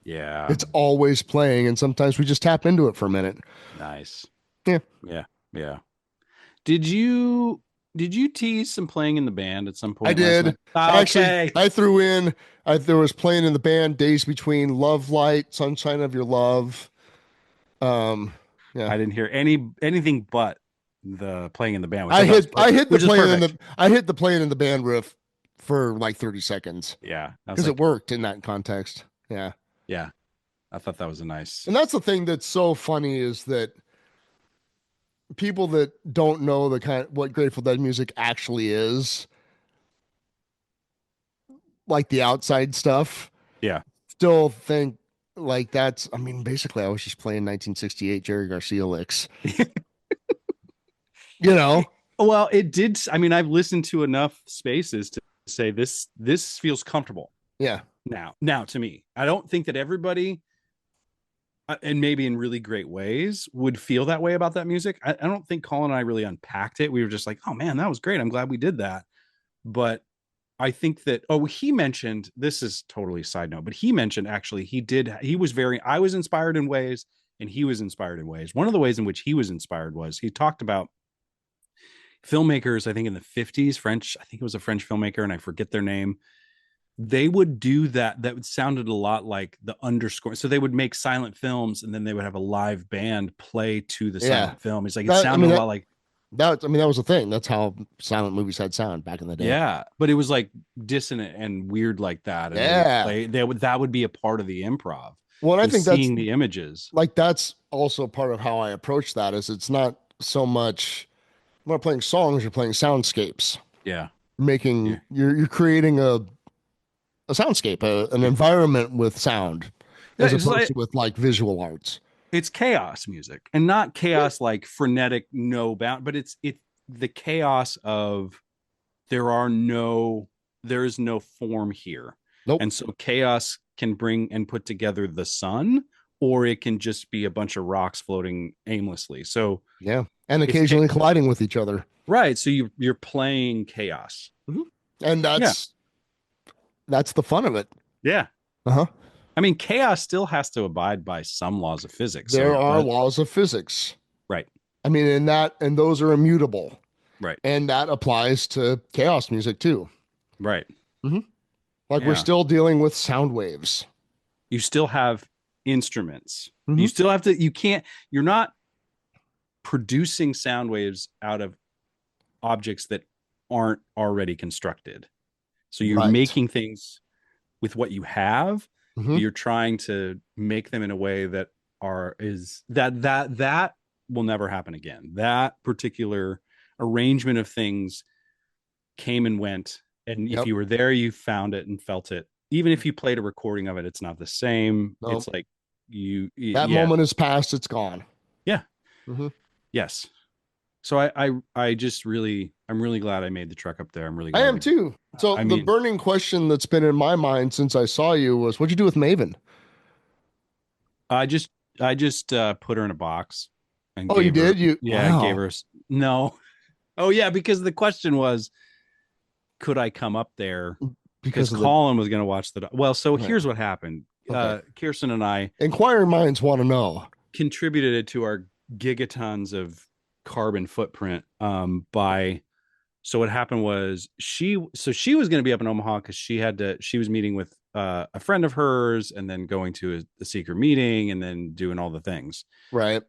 Speaker 2: Yeah.
Speaker 3: It's always playing, and sometimes we just tap into it for a minute.
Speaker 2: Nice.
Speaker 3: Yeah.
Speaker 2: Yeah. Yeah. Did you tease some playing in the band at some
Speaker 3: I
Speaker 2: point last
Speaker 3: did.
Speaker 2: night? Ah,
Speaker 3: Actually,
Speaker 2: okay.
Speaker 3: I threw in. There was playing in the band Days Between Love Light, Sunshine of Your Love. Yeah.
Speaker 2: I didn't hear anything but the playing in the band, which I thought was
Speaker 3: I
Speaker 2: perfect.
Speaker 3: hit the
Speaker 2: Which is
Speaker 3: playing in
Speaker 2: perfect.
Speaker 3: the playing in the band riff for like 30 seconds
Speaker 2: Yeah. I was
Speaker 3: because it
Speaker 2: like,
Speaker 3: worked in that context. Yeah.
Speaker 2: yeah. I thought that was a nice.
Speaker 3: And that's the thing that's so funny is that people that don't know what Grateful Dead music actually is, like the outside stuff,
Speaker 2: Yeah.
Speaker 3: still think like that's, I mean, basically I was just playing 1968 Jerry Garcia licks, you know?
Speaker 2: Well, it did. I mean, I've listened to enough spaces to say this feels comfortable
Speaker 3: Yeah.
Speaker 2: now to me. I don't think that everybody, and maybe in really great ways, would feel that way about that music. I don't think Colin and I really unpacked it. We were just like, oh man, that was great. I'm glad we did that. But I think that, he mentioned, this is totally side note, but he mentioned actually I was inspired in ways and he was inspired in ways. One of the ways in which he was inspired was he talked about filmmakers, I think in the 50s, French, I think it was a French filmmaker and I forget their name. They would do that sounded a lot like the underscore. So they would make silent films and then they would have a live band play to the silent film. It's like, it sounded a lot like
Speaker 3: that. I mean, that was the thing. That's how silent movies had sound back in the day.
Speaker 2: Yeah, but it was like dissonant and weird like that. And that would be a part of the improv.
Speaker 3: Well, and I think
Speaker 2: seeing the images.
Speaker 3: Like that's also part of how I approach that is it's not so much I'm not playing songs, you're playing soundscapes.
Speaker 2: Yeah.
Speaker 3: You're creating a soundscape, an environment with sound, as opposed to with like visual arts.
Speaker 2: It's chaos music, and not chaos like frenetic, no bound, but it's the chaos of there is no form here.
Speaker 3: Nope.
Speaker 2: And so chaos can bring and put together the sun, or it can just be a bunch of rocks floating aimlessly. So
Speaker 3: yeah, and occasionally colliding with each other.
Speaker 2: Right. So you're playing chaos,
Speaker 3: and that's the fun of it.
Speaker 2: Yeah.
Speaker 3: Uh-huh.
Speaker 2: I mean, chaos still has to abide by some laws of physics.
Speaker 3: There are laws of physics.
Speaker 2: Right.
Speaker 3: I mean, and those are immutable.
Speaker 2: Right.
Speaker 3: And that applies to chaos music too.
Speaker 2: Right.
Speaker 3: Mm-hmm. Like we're still dealing with sound waves.
Speaker 2: You still have instruments. Mm-hmm. You still have to, you're not producing sound waves out of objects that aren't already constructed. So you're making things with what you have. Mm-hmm. You're trying to make them in a way that that will never happen again. That particular arrangement of things came and went. And if you were there, you found it and felt it. Even if you played a recording of it, it's not the same. Nope. It's like
Speaker 3: that moment is past. It's gone.
Speaker 2: Yeah. Mm-hmm. Yes. So I'm really glad I made the trek up there. I'm really glad
Speaker 3: I am too. So the burning question that's been in my mind since I saw you was, what'd you do with Maven?
Speaker 2: I just put her in a box. And
Speaker 3: you did?
Speaker 2: I gave her no. Oh yeah, because the question was, could I come up there? Because Colin was going to watch the. Well, so here's what happened. Okay. Kirsten and I,
Speaker 3: inquiring minds want to know,
Speaker 2: contributed it to our gigatons of carbon footprint. So what happened was she was going to be up in Omaha because she was meeting with a friend of hers and then going to a secret meeting and then doing all the things.
Speaker 3: Right.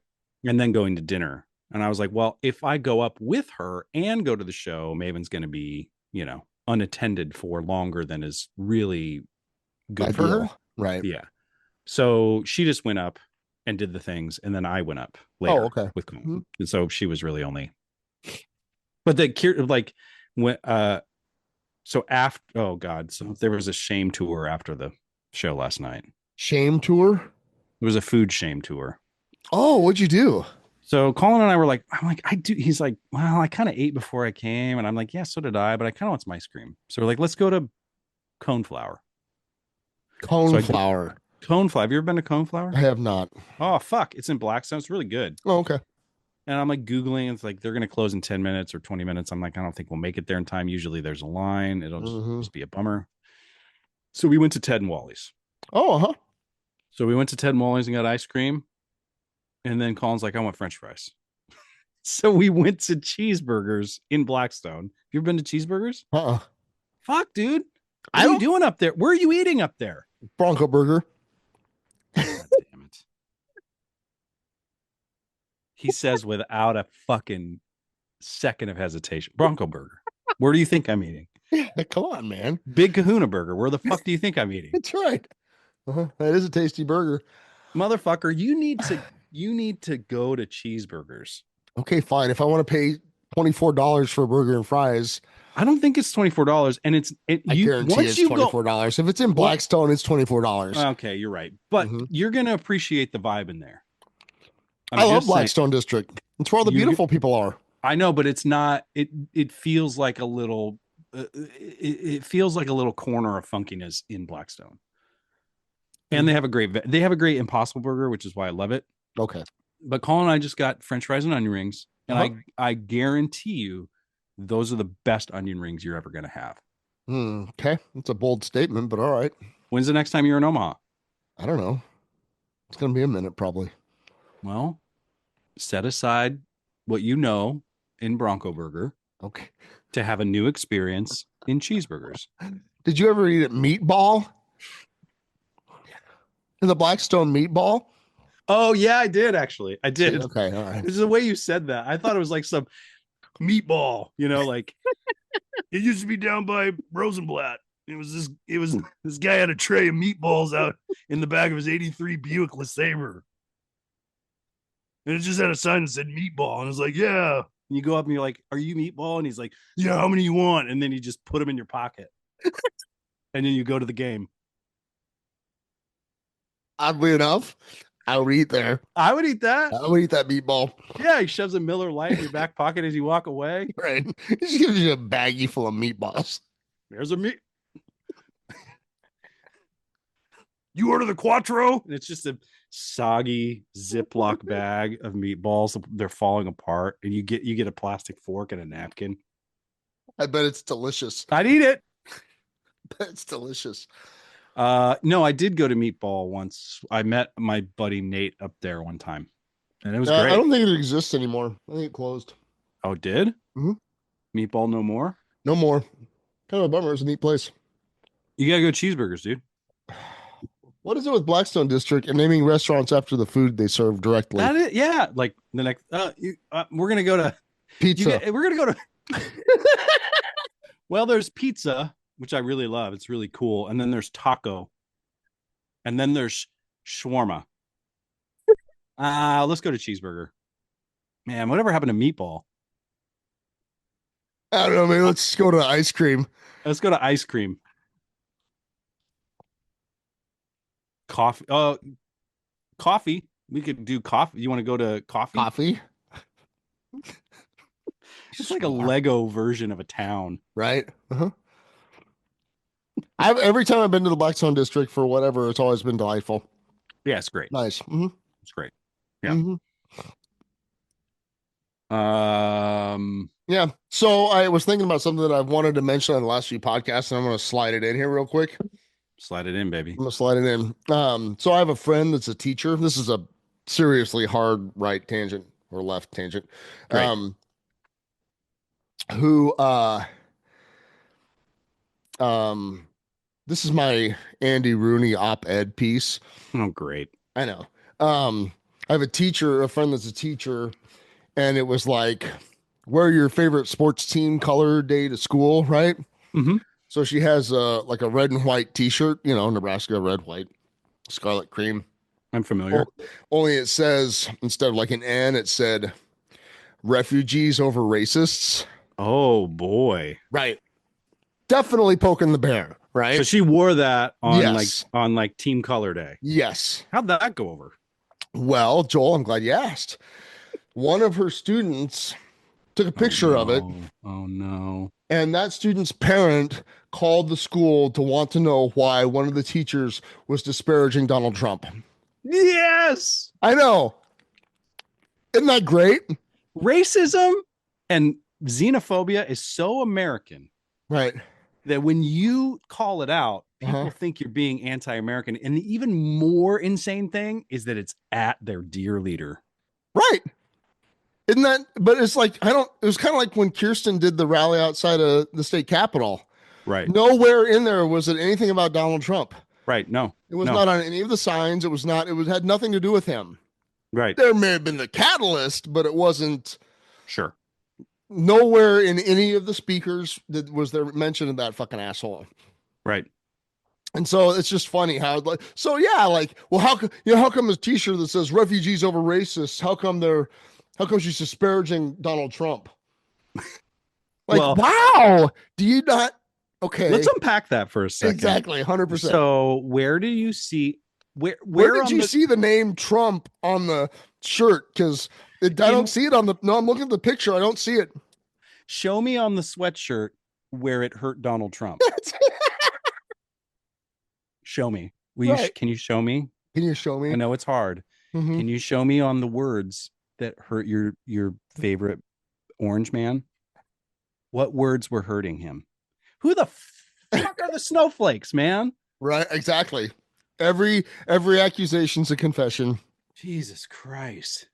Speaker 2: And then going to dinner. And I was like, well, if I go up with her and go to the show, Maven's going to be, unattended for longer than is really good for her.
Speaker 3: Right.
Speaker 2: Yeah. So she just went up and did the things. And then I went up later with Colin. Mm-hmm. And so she was really only, but so there was a shame tour after the show last night.
Speaker 3: Shame tour?
Speaker 2: It was a food shame tour.
Speaker 3: Oh, what'd you do?
Speaker 2: So Colin and I were like, he's like, well, I kind of ate before I came. And I'm like, yeah, so did I, but I kind of want some ice cream. So we're like, let's go to Coneflower.
Speaker 3: Coneflower.
Speaker 2: Coneflower. Have you ever been to Coneflower?
Speaker 3: I have not.
Speaker 2: Oh, fuck. It's in Blackstone. It's really good.
Speaker 3: Oh, okay.
Speaker 2: And I'm like Googling. It's like they're going to close in 10 minutes or 20 minutes. I'm like, I don't think we'll make it there in time. Usually there's a line. It'll just be a bummer. So we went to Ted and Wally's.
Speaker 3: Oh, huh.
Speaker 2: So we went to Ted and Wally's and got ice cream. And then Colin's like, I want French fries. So we went to Cheeseburgers in Blackstone. Have you ever been to Cheeseburgers? Fuck, dude. What are you doing up there? Where are you eating up there?
Speaker 3: Bronco Burger.
Speaker 2: God damn it. He says without a fucking second of hesitation, Bronco Burger. Where do you think I'm eating?
Speaker 3: Yeah, come on, man.
Speaker 2: Big Kahuna Burger. Where the fuck do you think I'm eating?
Speaker 3: That's right. That is a tasty burger.
Speaker 2: Motherfucker, you need to go to Cheeseburgers.
Speaker 3: Okay, fine. If I want to pay $24 for a burger and fries,
Speaker 2: I don't think it's $24. And
Speaker 3: I guarantee it's $24. If it's in Blackstone, it's $24.
Speaker 2: Okay, you're right. But you're gonna appreciate the vibe in there.
Speaker 3: I love Blackstone District. It's where all the beautiful people are.
Speaker 2: I know, but it's not. It feels like a little. It feels like a little corner of funkiness in Blackstone. And they have a great Impossible Burger, which is why I love it.
Speaker 3: Okay.
Speaker 2: But Colin and I just got French fries and onion rings, and I guarantee you, those are the best onion rings you're ever gonna have.
Speaker 3: Okay, that's a bold statement, but all right.
Speaker 2: When's the next time you're in Omaha?
Speaker 3: I don't know. It's gonna be a minute, probably.
Speaker 2: Well, set aside what you know in Bronco Burger,
Speaker 3: okay,
Speaker 2: to have a new experience in Cheeseburgers.
Speaker 3: Did you ever eat at Meatball? The Blackstone Meatball?
Speaker 2: Oh yeah, I did actually. I did.
Speaker 3: Okay, all right.
Speaker 2: This is the way you said that. I thought it was like some meatball, like it used to be down by Rosenblatt. It was this guy had a tray of meatballs out in the back of his 83 Buick LeSabre. And it just had a sign that said meatball. And I was like, yeah. And you go up and you're like, are you meatball? And he's like, yeah, how many you want? And then you just put them in your pocket. And then you go to the game.
Speaker 3: Oddly enough, I would eat there.
Speaker 2: I would eat that.
Speaker 3: I would eat that meatball.
Speaker 2: Yeah, he shoves a Miller Lite in your back pocket as you walk away.
Speaker 3: Right. He just gives you a baggie full of meatballs.
Speaker 2: There's a meat. You order the Quattro? And it's just a soggy Ziploc bag of meatballs. They're falling apart. And you get a plastic fork and a napkin.
Speaker 3: I bet it's delicious.
Speaker 2: I'd eat it.
Speaker 3: It's delicious.
Speaker 2: No, I did go to Meatball once. I met my buddy Nate up there one time, and it was great.
Speaker 3: I don't think it exists anymore. I think it closed.
Speaker 2: Oh, it did?
Speaker 3: Mm-hmm.
Speaker 2: Meatball no more?
Speaker 3: No more. Kind of a bummer. It's a neat place.
Speaker 2: You gotta go Cheeseburgers, dude.
Speaker 3: What is it with Blackstone District and naming restaurants after the food they serve directly?
Speaker 2: That is, yeah. Like the next, we're gonna go to
Speaker 3: pizza.
Speaker 2: We're gonna go to. Well, there's pizza, which I really love. It's really cool. And then there's taco. And then there's shawarma. Let's go to Cheeseburger. Man, whatever happened to Meatball?
Speaker 3: I don't know. Maybe let's go to ice cream.
Speaker 2: Let's go to ice cream. Coffee. Coffee. We could do coffee. You want to go to coffee?
Speaker 3: Coffee.
Speaker 2: It's like a Lego version of a town.
Speaker 3: Right? Uh-huh. Every time I've been to the Blackstone District for whatever, it's always been delightful.
Speaker 2: Yeah, it's great.
Speaker 3: Nice. Mm-hmm.
Speaker 2: It's great. Yeah. Mm-hmm.
Speaker 3: Yeah. So I was thinking about something that I've wanted to mention on the last few podcasts, and I'm going to slide it in here real quick.
Speaker 2: Slide it in, baby.
Speaker 3: I'm going to slide it in. So I have a friend that's a teacher. This is a seriously hard right tangent or left tangent.
Speaker 2: Great.
Speaker 3: This is my Andy Rooney op-ed piece.
Speaker 2: Oh, great.
Speaker 3: I know. I have a friend that's a teacher, and it was like, wear your favorite sports team color day to school, right?
Speaker 2: Mm-hmm.
Speaker 3: So she has like a red and white t-shirt, Nebraska, red, white, scarlet cream.
Speaker 2: I'm familiar.
Speaker 3: Only it says, instead of like an N, it said refugees over racists.
Speaker 2: Oh, boy.
Speaker 3: Right. Definitely poking the bear, right?
Speaker 2: So she wore that on
Speaker 3: Yes.
Speaker 2: like team color day.
Speaker 3: Yes.
Speaker 2: How'd that go over?
Speaker 3: Well, Joel, I'm glad you asked. One of her students took a picture of it.
Speaker 2: Oh, no.
Speaker 3: And that student's parent called the school to want to know why one of the teachers was disparaging Donald Trump.
Speaker 2: Yes.
Speaker 3: I know. Isn't that great?
Speaker 2: Racism and xenophobia is so American
Speaker 3: Right.
Speaker 2: that when you call it out, people think you're being anti-American. And the even more insane thing is that it's at their dear leader.
Speaker 3: Right. Isn't that, but it's like, it was kind of like when Kirsten did the rally outside of the state capitol.
Speaker 2: Right.
Speaker 3: Nowhere in there was it anything about Donald Trump.
Speaker 2: Right. No.
Speaker 3: It was not on any of the signs. It had nothing to do with him.
Speaker 2: Right.
Speaker 3: There may have been the catalyst, but it wasn't.
Speaker 2: Sure.
Speaker 3: Nowhere in any of the speakers was there mention of that fucking asshole.
Speaker 2: Right.
Speaker 3: And so it's just funny how, like, so yeah, like, well, how come a t-shirt that says refugees over racists, how come she's disparaging Donald Trump? Like, well, wow, do you not? Okay.
Speaker 2: Let's unpack that for a second.
Speaker 3: Exactly. 100%.
Speaker 2: So where do you see, where
Speaker 3: did you see the name Trump on the shirt? Because I don't see it on no, I'm looking at the picture. I don't see it.
Speaker 2: Show me on the sweatshirt where it hurt Donald Trump. Show me. Can you show me?
Speaker 3: Can you show me?
Speaker 2: I know it's hard. Mm-hmm. Can you show me on the words that hurt your favorite orange man? What words were hurting him? Who the fuck are the snowflakes, man?
Speaker 3: Right, exactly. Every accusation's a confession.
Speaker 2: Jesus Christ.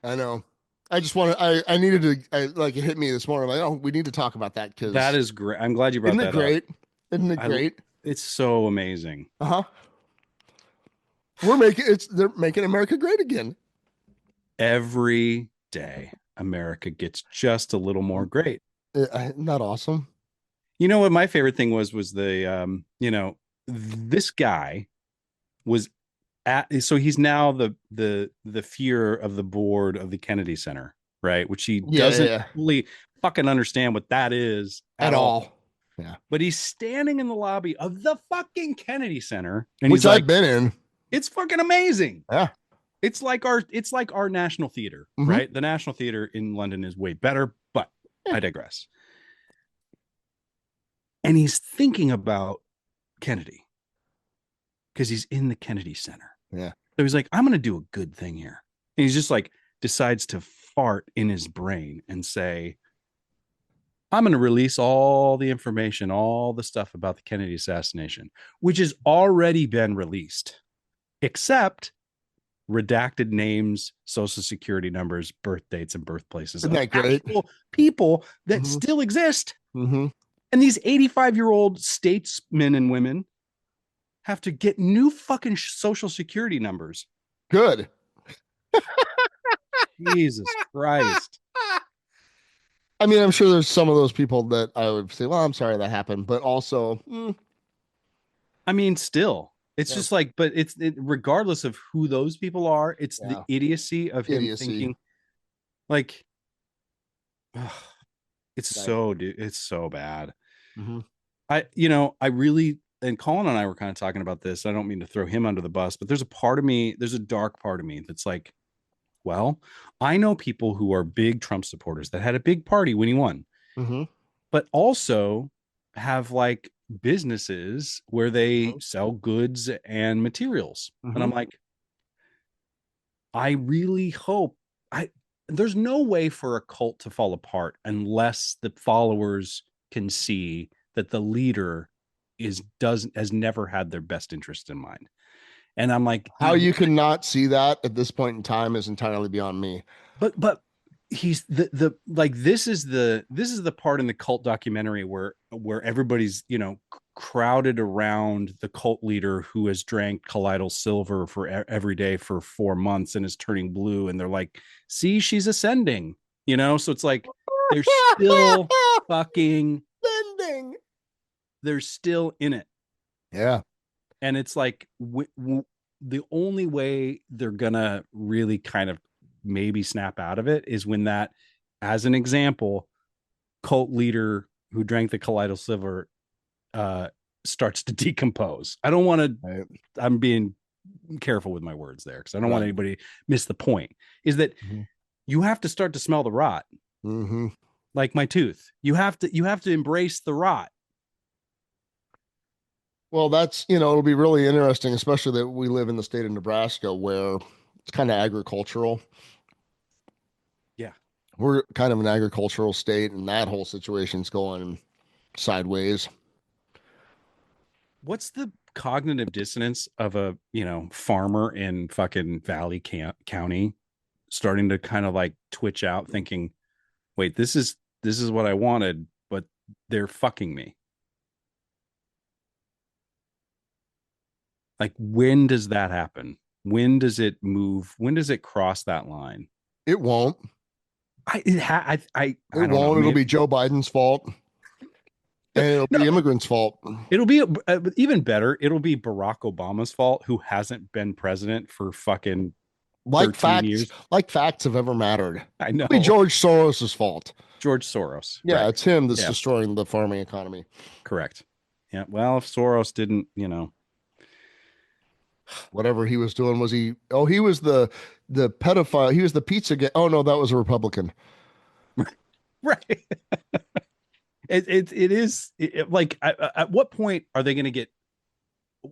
Speaker 3: I know. I just want to. I needed to. Like, it hit me this morning. Like, oh, we need to talk about that because
Speaker 2: that is great. I'm glad you brought that up.
Speaker 3: Isn't it great?
Speaker 2: It's so amazing.
Speaker 3: They're making America great again. Every
Speaker 2: day, America gets just a little more great.
Speaker 3: Not awesome.
Speaker 2: You know what my favorite thing was the this guy was so he's now the fear of the board of the Kennedy Center, right? Which he doesn't really fucking understand what that is at all.
Speaker 3: Yeah.
Speaker 2: But he's standing in the lobby of the fucking Kennedy Center, and
Speaker 3: which I've been in.
Speaker 2: It's fucking amazing.
Speaker 3: Yeah.
Speaker 2: It's like our National Theater, right? The National Theater in London is way better, but I digress. And he's thinking about Kennedy because he's in the Kennedy Center.
Speaker 3: Yeah.
Speaker 2: So he's like, I'm going to do a good thing here. And he's just like, decides to fart in his brain and say, I'm going to release all the information, all the stuff about the Kennedy assassination, which has already been released, except redacted names, social security numbers, birth dates, and birthplaces
Speaker 3: of actual
Speaker 2: people that still exist. And these 85-year-old statesmen and women have to get new fucking social security numbers.
Speaker 3: Good.
Speaker 2: Jesus Christ.
Speaker 3: I mean, I'm sure there's some of those people that I would say, well, I'm sorry that happened, but also,
Speaker 2: I mean, still, it's just like, but regardless of who those people are, it's the idiocy of him thinking, like, it's so bad. I really, and Colin and I were kind of talking about this. I don't mean to throw him under the bus, but there's a dark part of me that's like, well, I know people who are big Trump supporters that had a big party when he won, but also have like businesses where they sell goods and materials. And I'm like, I really hope there's no way for a cult to fall apart unless the followers can see that the leader has never had their best interest in mind. And I'm like,
Speaker 3: how you can not see that at this point in time is entirely beyond me.
Speaker 2: But he's this is the part in the cult documentary where everybody's, crowded around the cult leader who has drank colloidal silver for every day for 4 months and is turning blue. And they're like, see, she's ascending, so it's like, they're still fucking
Speaker 3: ascending.
Speaker 2: They're still in it.
Speaker 3: Yeah.
Speaker 2: And it's like the only way they're gonna really kind of maybe snap out of it is when that, as an example, cult leader who drank the colloidal silver starts to decompose. I don't want to. I'm being careful with my words there because I don't want anybody to miss the point. Is that you have to start to smell the rot, like my tooth. You have to embrace the rot.
Speaker 3: Well, that's, it'll be really interesting, especially that we live in the state of Nebraska where it's kind of agricultural.
Speaker 2: Yeah.
Speaker 3: We're kind of an agricultural state, and that whole situation's going sideways.
Speaker 2: What's the cognitive dissonance of a, farmer in fucking County starting to kind of like twitch out thinking, wait, this is what I wanted, but they're fucking me. Like, when does that happen? When does it move? When does it cross that line?
Speaker 3: It won't.
Speaker 2: I
Speaker 3: It
Speaker 2: don't know.
Speaker 3: won't. It'll be Joe Biden's fault, and it'll be
Speaker 2: No,
Speaker 3: immigrants' fault.
Speaker 2: it'll be even better. It'll be Barack Obama's fault, who hasn't been president for fucking
Speaker 3: Like
Speaker 2: 13
Speaker 3: facts,
Speaker 2: years.
Speaker 3: like facts have ever mattered.
Speaker 2: I know.
Speaker 3: It'll be George Soros's fault.
Speaker 2: George Soros.
Speaker 3: Yeah,
Speaker 2: Right.
Speaker 3: it's him that's
Speaker 2: Yeah.
Speaker 3: destroying the farming economy.
Speaker 2: Correct. Yeah. Well, if Soros didn't,
Speaker 3: Whatever he was doing, was he? Oh, he was the pedophile. He was the pizza guy. Oh no, that was a Republican.
Speaker 2: right. Like, at what point are they going to get?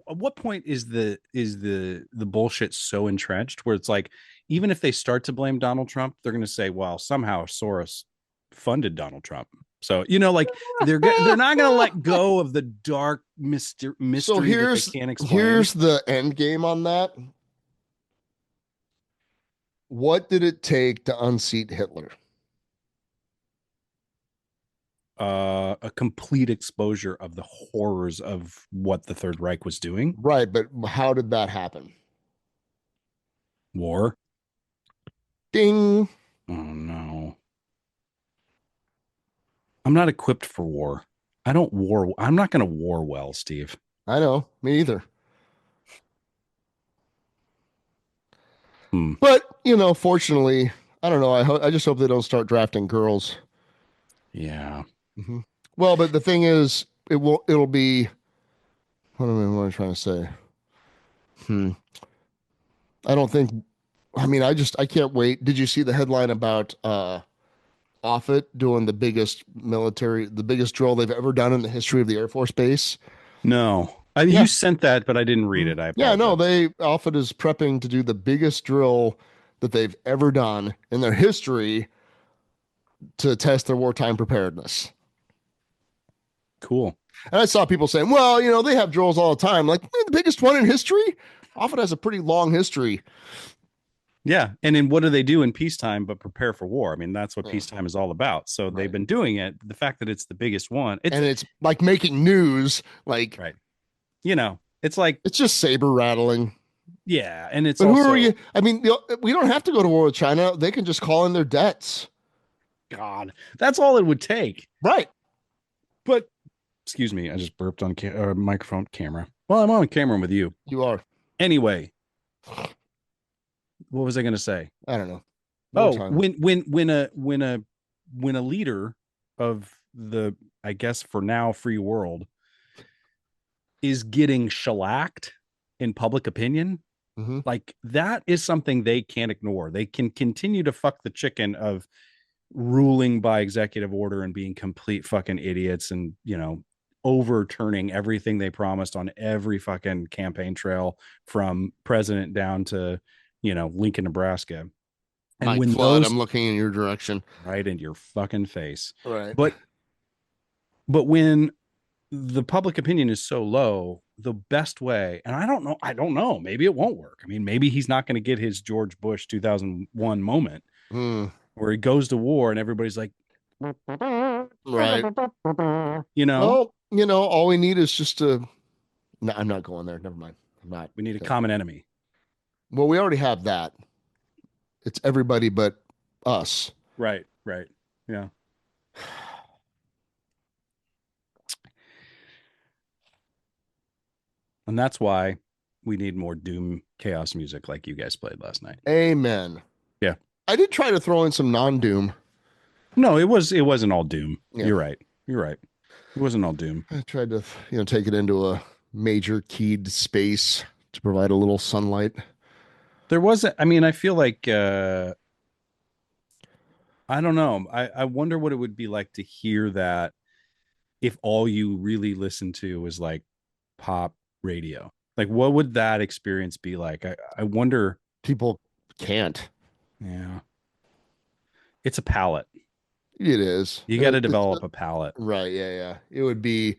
Speaker 2: At what point is the bullshit so entrenched where it's like, even if they start to blame Donald Trump, they're going to say, well, somehow Soros funded Donald Trump. So, like, they're not going to let go of the dark mystery
Speaker 3: So
Speaker 2: that they can't explain.
Speaker 3: here's the end game on that. What did it take to unseat Hitler?
Speaker 2: A complete exposure of the horrors of what the Third Reich was doing.
Speaker 3: Right, but how did that happen?
Speaker 2: War.
Speaker 3: Ding.
Speaker 2: Oh no. I'm not equipped for war. I'm not going to war well, Steve.
Speaker 3: I know, me either. But, fortunately, I don't know. I just hope they don't start drafting girls.
Speaker 2: Yeah.
Speaker 3: Mm-hmm. Well, but the thing is, it'll be, what am I trying to say? I don't think, I can't wait. Did you see the headline about Offutt doing the biggest drill they've ever done in the history of the Air Force Base?
Speaker 2: No.
Speaker 3: Yeah.
Speaker 2: You sent that, but I didn't read it. I apologize.
Speaker 3: Yeah, no, Offutt is prepping to do the biggest drill that they've ever done in their history to test their wartime preparedness.
Speaker 2: Cool.
Speaker 3: And I saw people saying, well, they have drills all the time. Like, the biggest one in history? Offutt has a pretty long history.
Speaker 2: Yeah. And then what do they do in peacetime but prepare for war? I mean, that's what peacetime is all about. So they've been doing it. The fact that it's the biggest one.
Speaker 3: It's like making news. Like,
Speaker 2: right. It's like,
Speaker 3: it's just saber rattling.
Speaker 2: Yeah. And it's
Speaker 3: but
Speaker 2: also,
Speaker 3: who are you? I mean, we don't have to go to war with China. They can just call in their debts.
Speaker 2: God, that's all it would take.
Speaker 3: Right.
Speaker 2: But excuse me, I just burped on microphone camera. Well, I'm on camera with you.
Speaker 3: You are.
Speaker 2: Anyway, what was I going to say?
Speaker 3: I don't know.
Speaker 2: When a leader of the, I guess for now, free world is getting shellacked in public opinion, like, that is something they can't ignore. They can continue to fuck the chicken of ruling by executive order and being complete fucking idiots and, overturning everything they promised on every fucking campaign trail from president down to, Lincoln, Nebraska. And
Speaker 3: Mike
Speaker 2: when
Speaker 3: Flood, I'm looking in your direction.
Speaker 2: Right in your fucking face.
Speaker 3: Right.
Speaker 2: But when the public opinion is so low, the best way, and I don't know, maybe it won't work. I mean, maybe he's not going to get his George Bush 2001 moment where he goes to war and everybody's like,
Speaker 3: right. Well, all we need is just no, I'm not going there. Never mind. I'm not.
Speaker 2: We need a common enemy.
Speaker 3: Well, we already have that. It's everybody but us.
Speaker 2: Right. Yeah. And that's why we need more doom chaos music like you guys played last night.
Speaker 3: Amen.
Speaker 2: Yeah.
Speaker 3: I did try to throw in some non-doom.
Speaker 2: No, it wasn't all doom. Yeah. You're right. It wasn't all doom.
Speaker 3: I tried to, take it into a major keyed space to provide a little sunlight.
Speaker 2: There wasn't, I feel like, I don't know. I wonder what it would be like to hear that if all you really listen to was like pop radio. Like, what would that experience be like? I wonder.
Speaker 3: People can't.
Speaker 2: Yeah. It's a palate.
Speaker 3: It is.
Speaker 2: You got to develop a palate.
Speaker 3: Right. Yeah. It would be,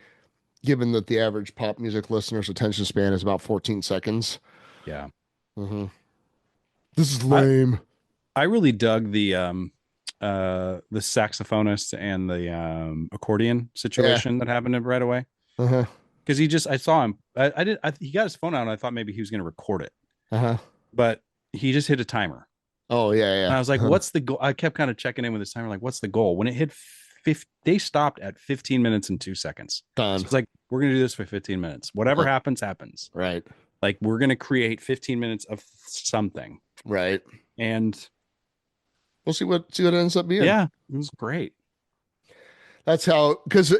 Speaker 3: given that the average pop music listener's attention span is about 14 seconds.
Speaker 2: Yeah.
Speaker 3: Mm-hmm. This is lame.
Speaker 2: I really dug the saxophonist and the accordion situation that happened right away.
Speaker 3: Uh-huh.
Speaker 2: Because I saw him. He got his phone out and I thought maybe he was going to record it.
Speaker 3: Uh-huh.
Speaker 2: But he just hit a timer.
Speaker 3: Oh, yeah.
Speaker 2: And I was like, what's the goal? I kept kind of checking in with his timer, like, what's the goal? When it hit they stopped at 15 minutes and 2 seconds.
Speaker 3: Done.
Speaker 2: So it's like, we're going to do this for 15 minutes. Whatever happens, happens.
Speaker 3: Right.
Speaker 2: Like, we're going to create 15 minutes of something.
Speaker 3: Right.
Speaker 2: And
Speaker 3: we'll see what it ends up being.
Speaker 2: Yeah, it was great.
Speaker 3: That's how, because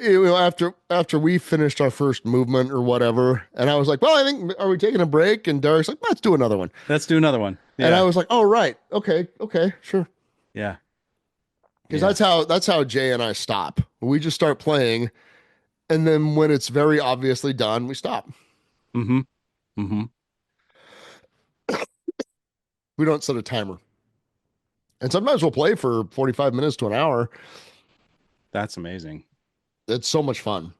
Speaker 3: after we finished our first movement or whatever, and I was like, well, I think, are we taking a break? And Derek's like, let's do another one.
Speaker 2: Yeah.
Speaker 3: And I was like, oh, right. Okay, sure.
Speaker 2: Yeah.
Speaker 3: Because that's how Jay and I stop. We just start playing, and then when it's very obviously done, we stop.
Speaker 2: Mm-hmm. Mm-hmm.
Speaker 3: We don't set a timer. And sometimes we'll play for 45 minutes to an hour.
Speaker 2: That's amazing.
Speaker 3: It's so much fun.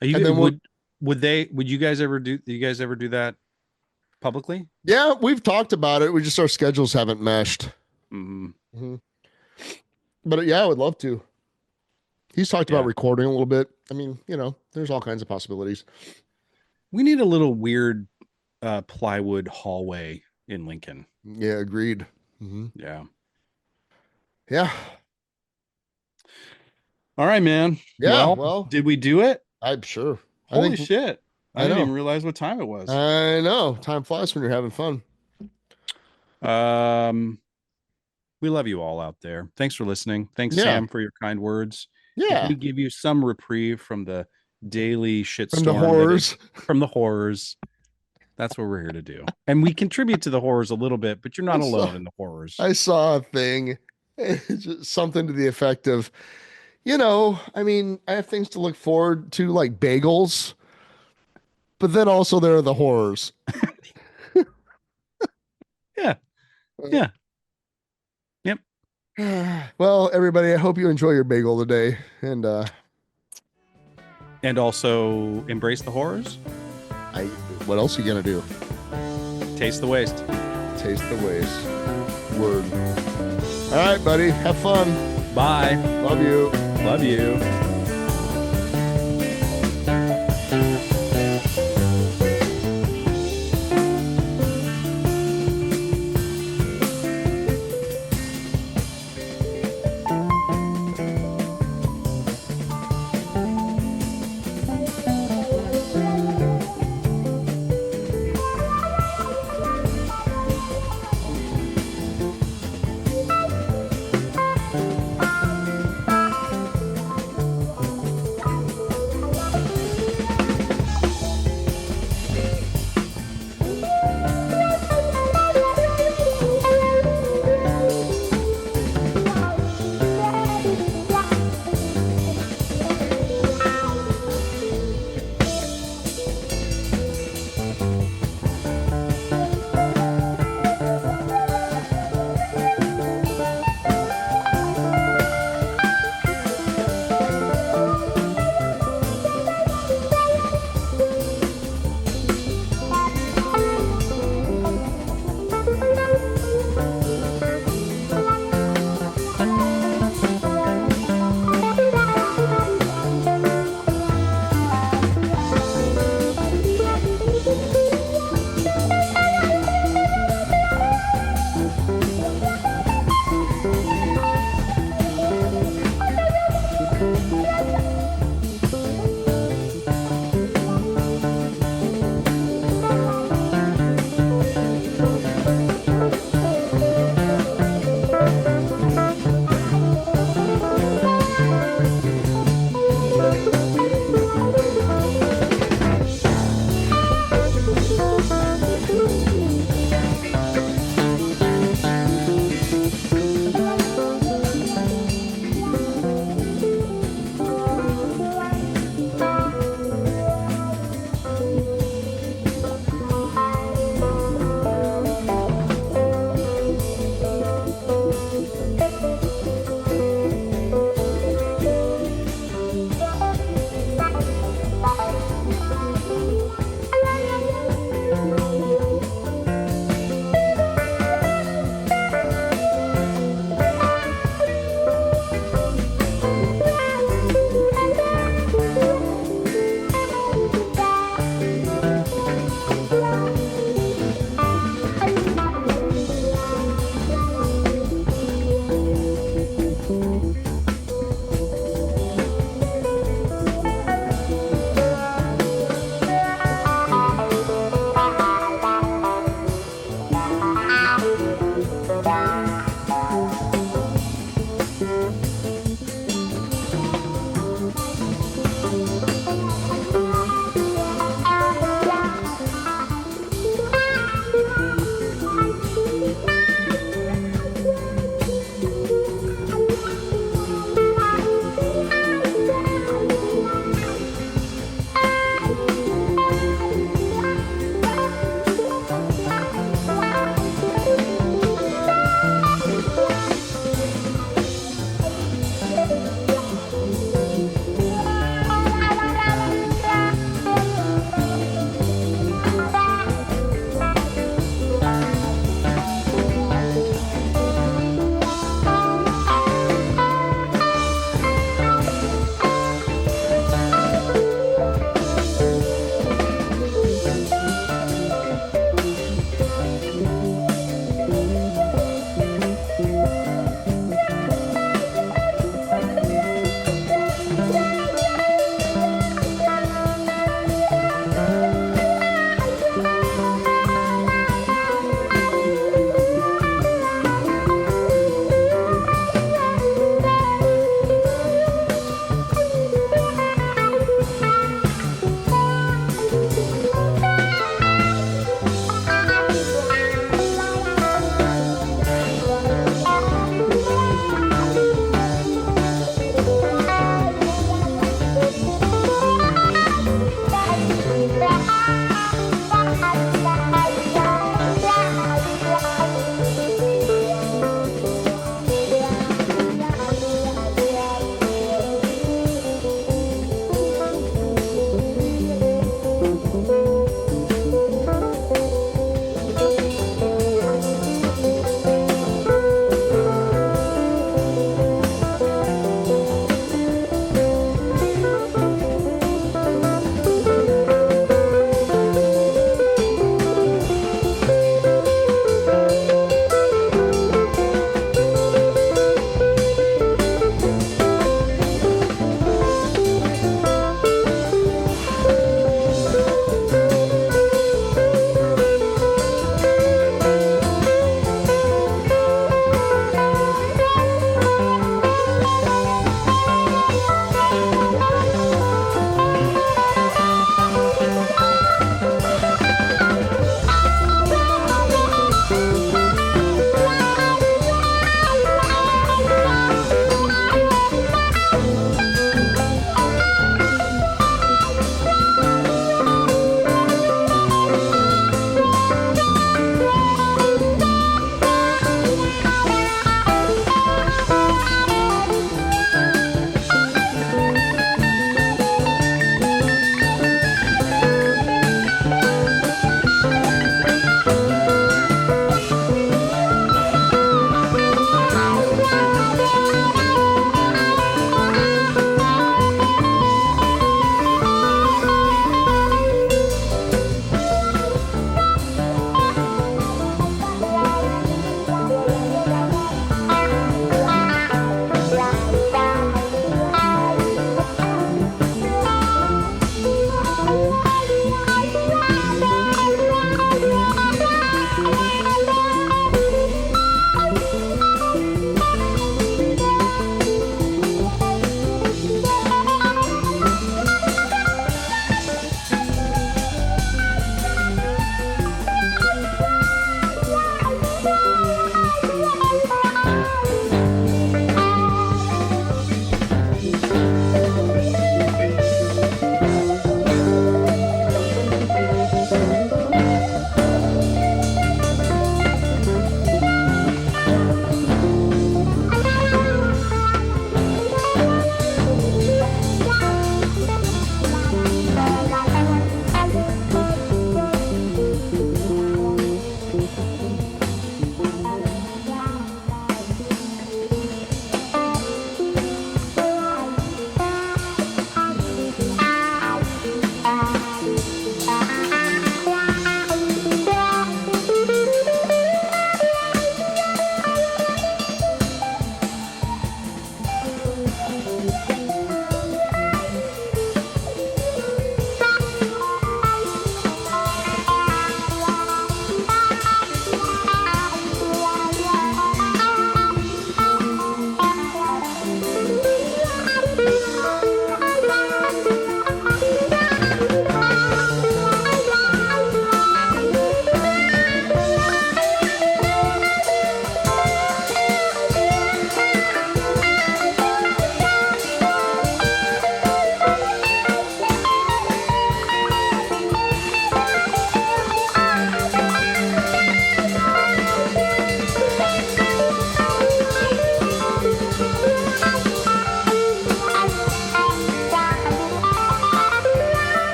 Speaker 2: Would you guys ever do that publicly?
Speaker 3: Yeah, we've talked about it. We just, our schedules haven't meshed.
Speaker 2: Mm-hmm.
Speaker 3: Mm-hmm. But yeah, I would love to. He's talked about recording a little bit. I mean, there's all kinds of possibilities.
Speaker 2: We need a little weird plywood hallway in Lincoln.
Speaker 3: Yeah, agreed. Mm-hmm.
Speaker 2: Yeah.
Speaker 3: Yeah.
Speaker 2: All right, man.
Speaker 3: Yeah. Well,
Speaker 2: did we do it?
Speaker 3: I'm sure.
Speaker 2: Holy shit. I didn't
Speaker 3: know.
Speaker 2: even realize what time it was.
Speaker 3: I know. Time flies when you're having fun.
Speaker 2: We love you all out there. Thanks for listening. Thanks, Sam, for your kind words.
Speaker 3: Yeah.
Speaker 2: If we give you some reprieve from the daily shitstorm. From the horrors. That's what we're here to do. And we contribute to the horrors a little bit, but you're not alone in the horrors.
Speaker 3: I saw a thing. Just something to the effect of, I mean, I have things to look forward to, like bagels, but then also there are the horrors.
Speaker 2: Yeah. Yeah. Yep.
Speaker 3: Well, everybody, I hope you enjoy your bagel today.
Speaker 2: And also embrace the horrors.
Speaker 3: What else are you going to do?
Speaker 2: Taste the waste.
Speaker 3: Taste the waste. Word. All right, buddy. Have fun.
Speaker 2: Bye.
Speaker 3: Love you.
Speaker 2: Love you.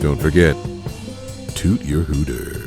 Speaker 1: Don't forget, toot your hooter.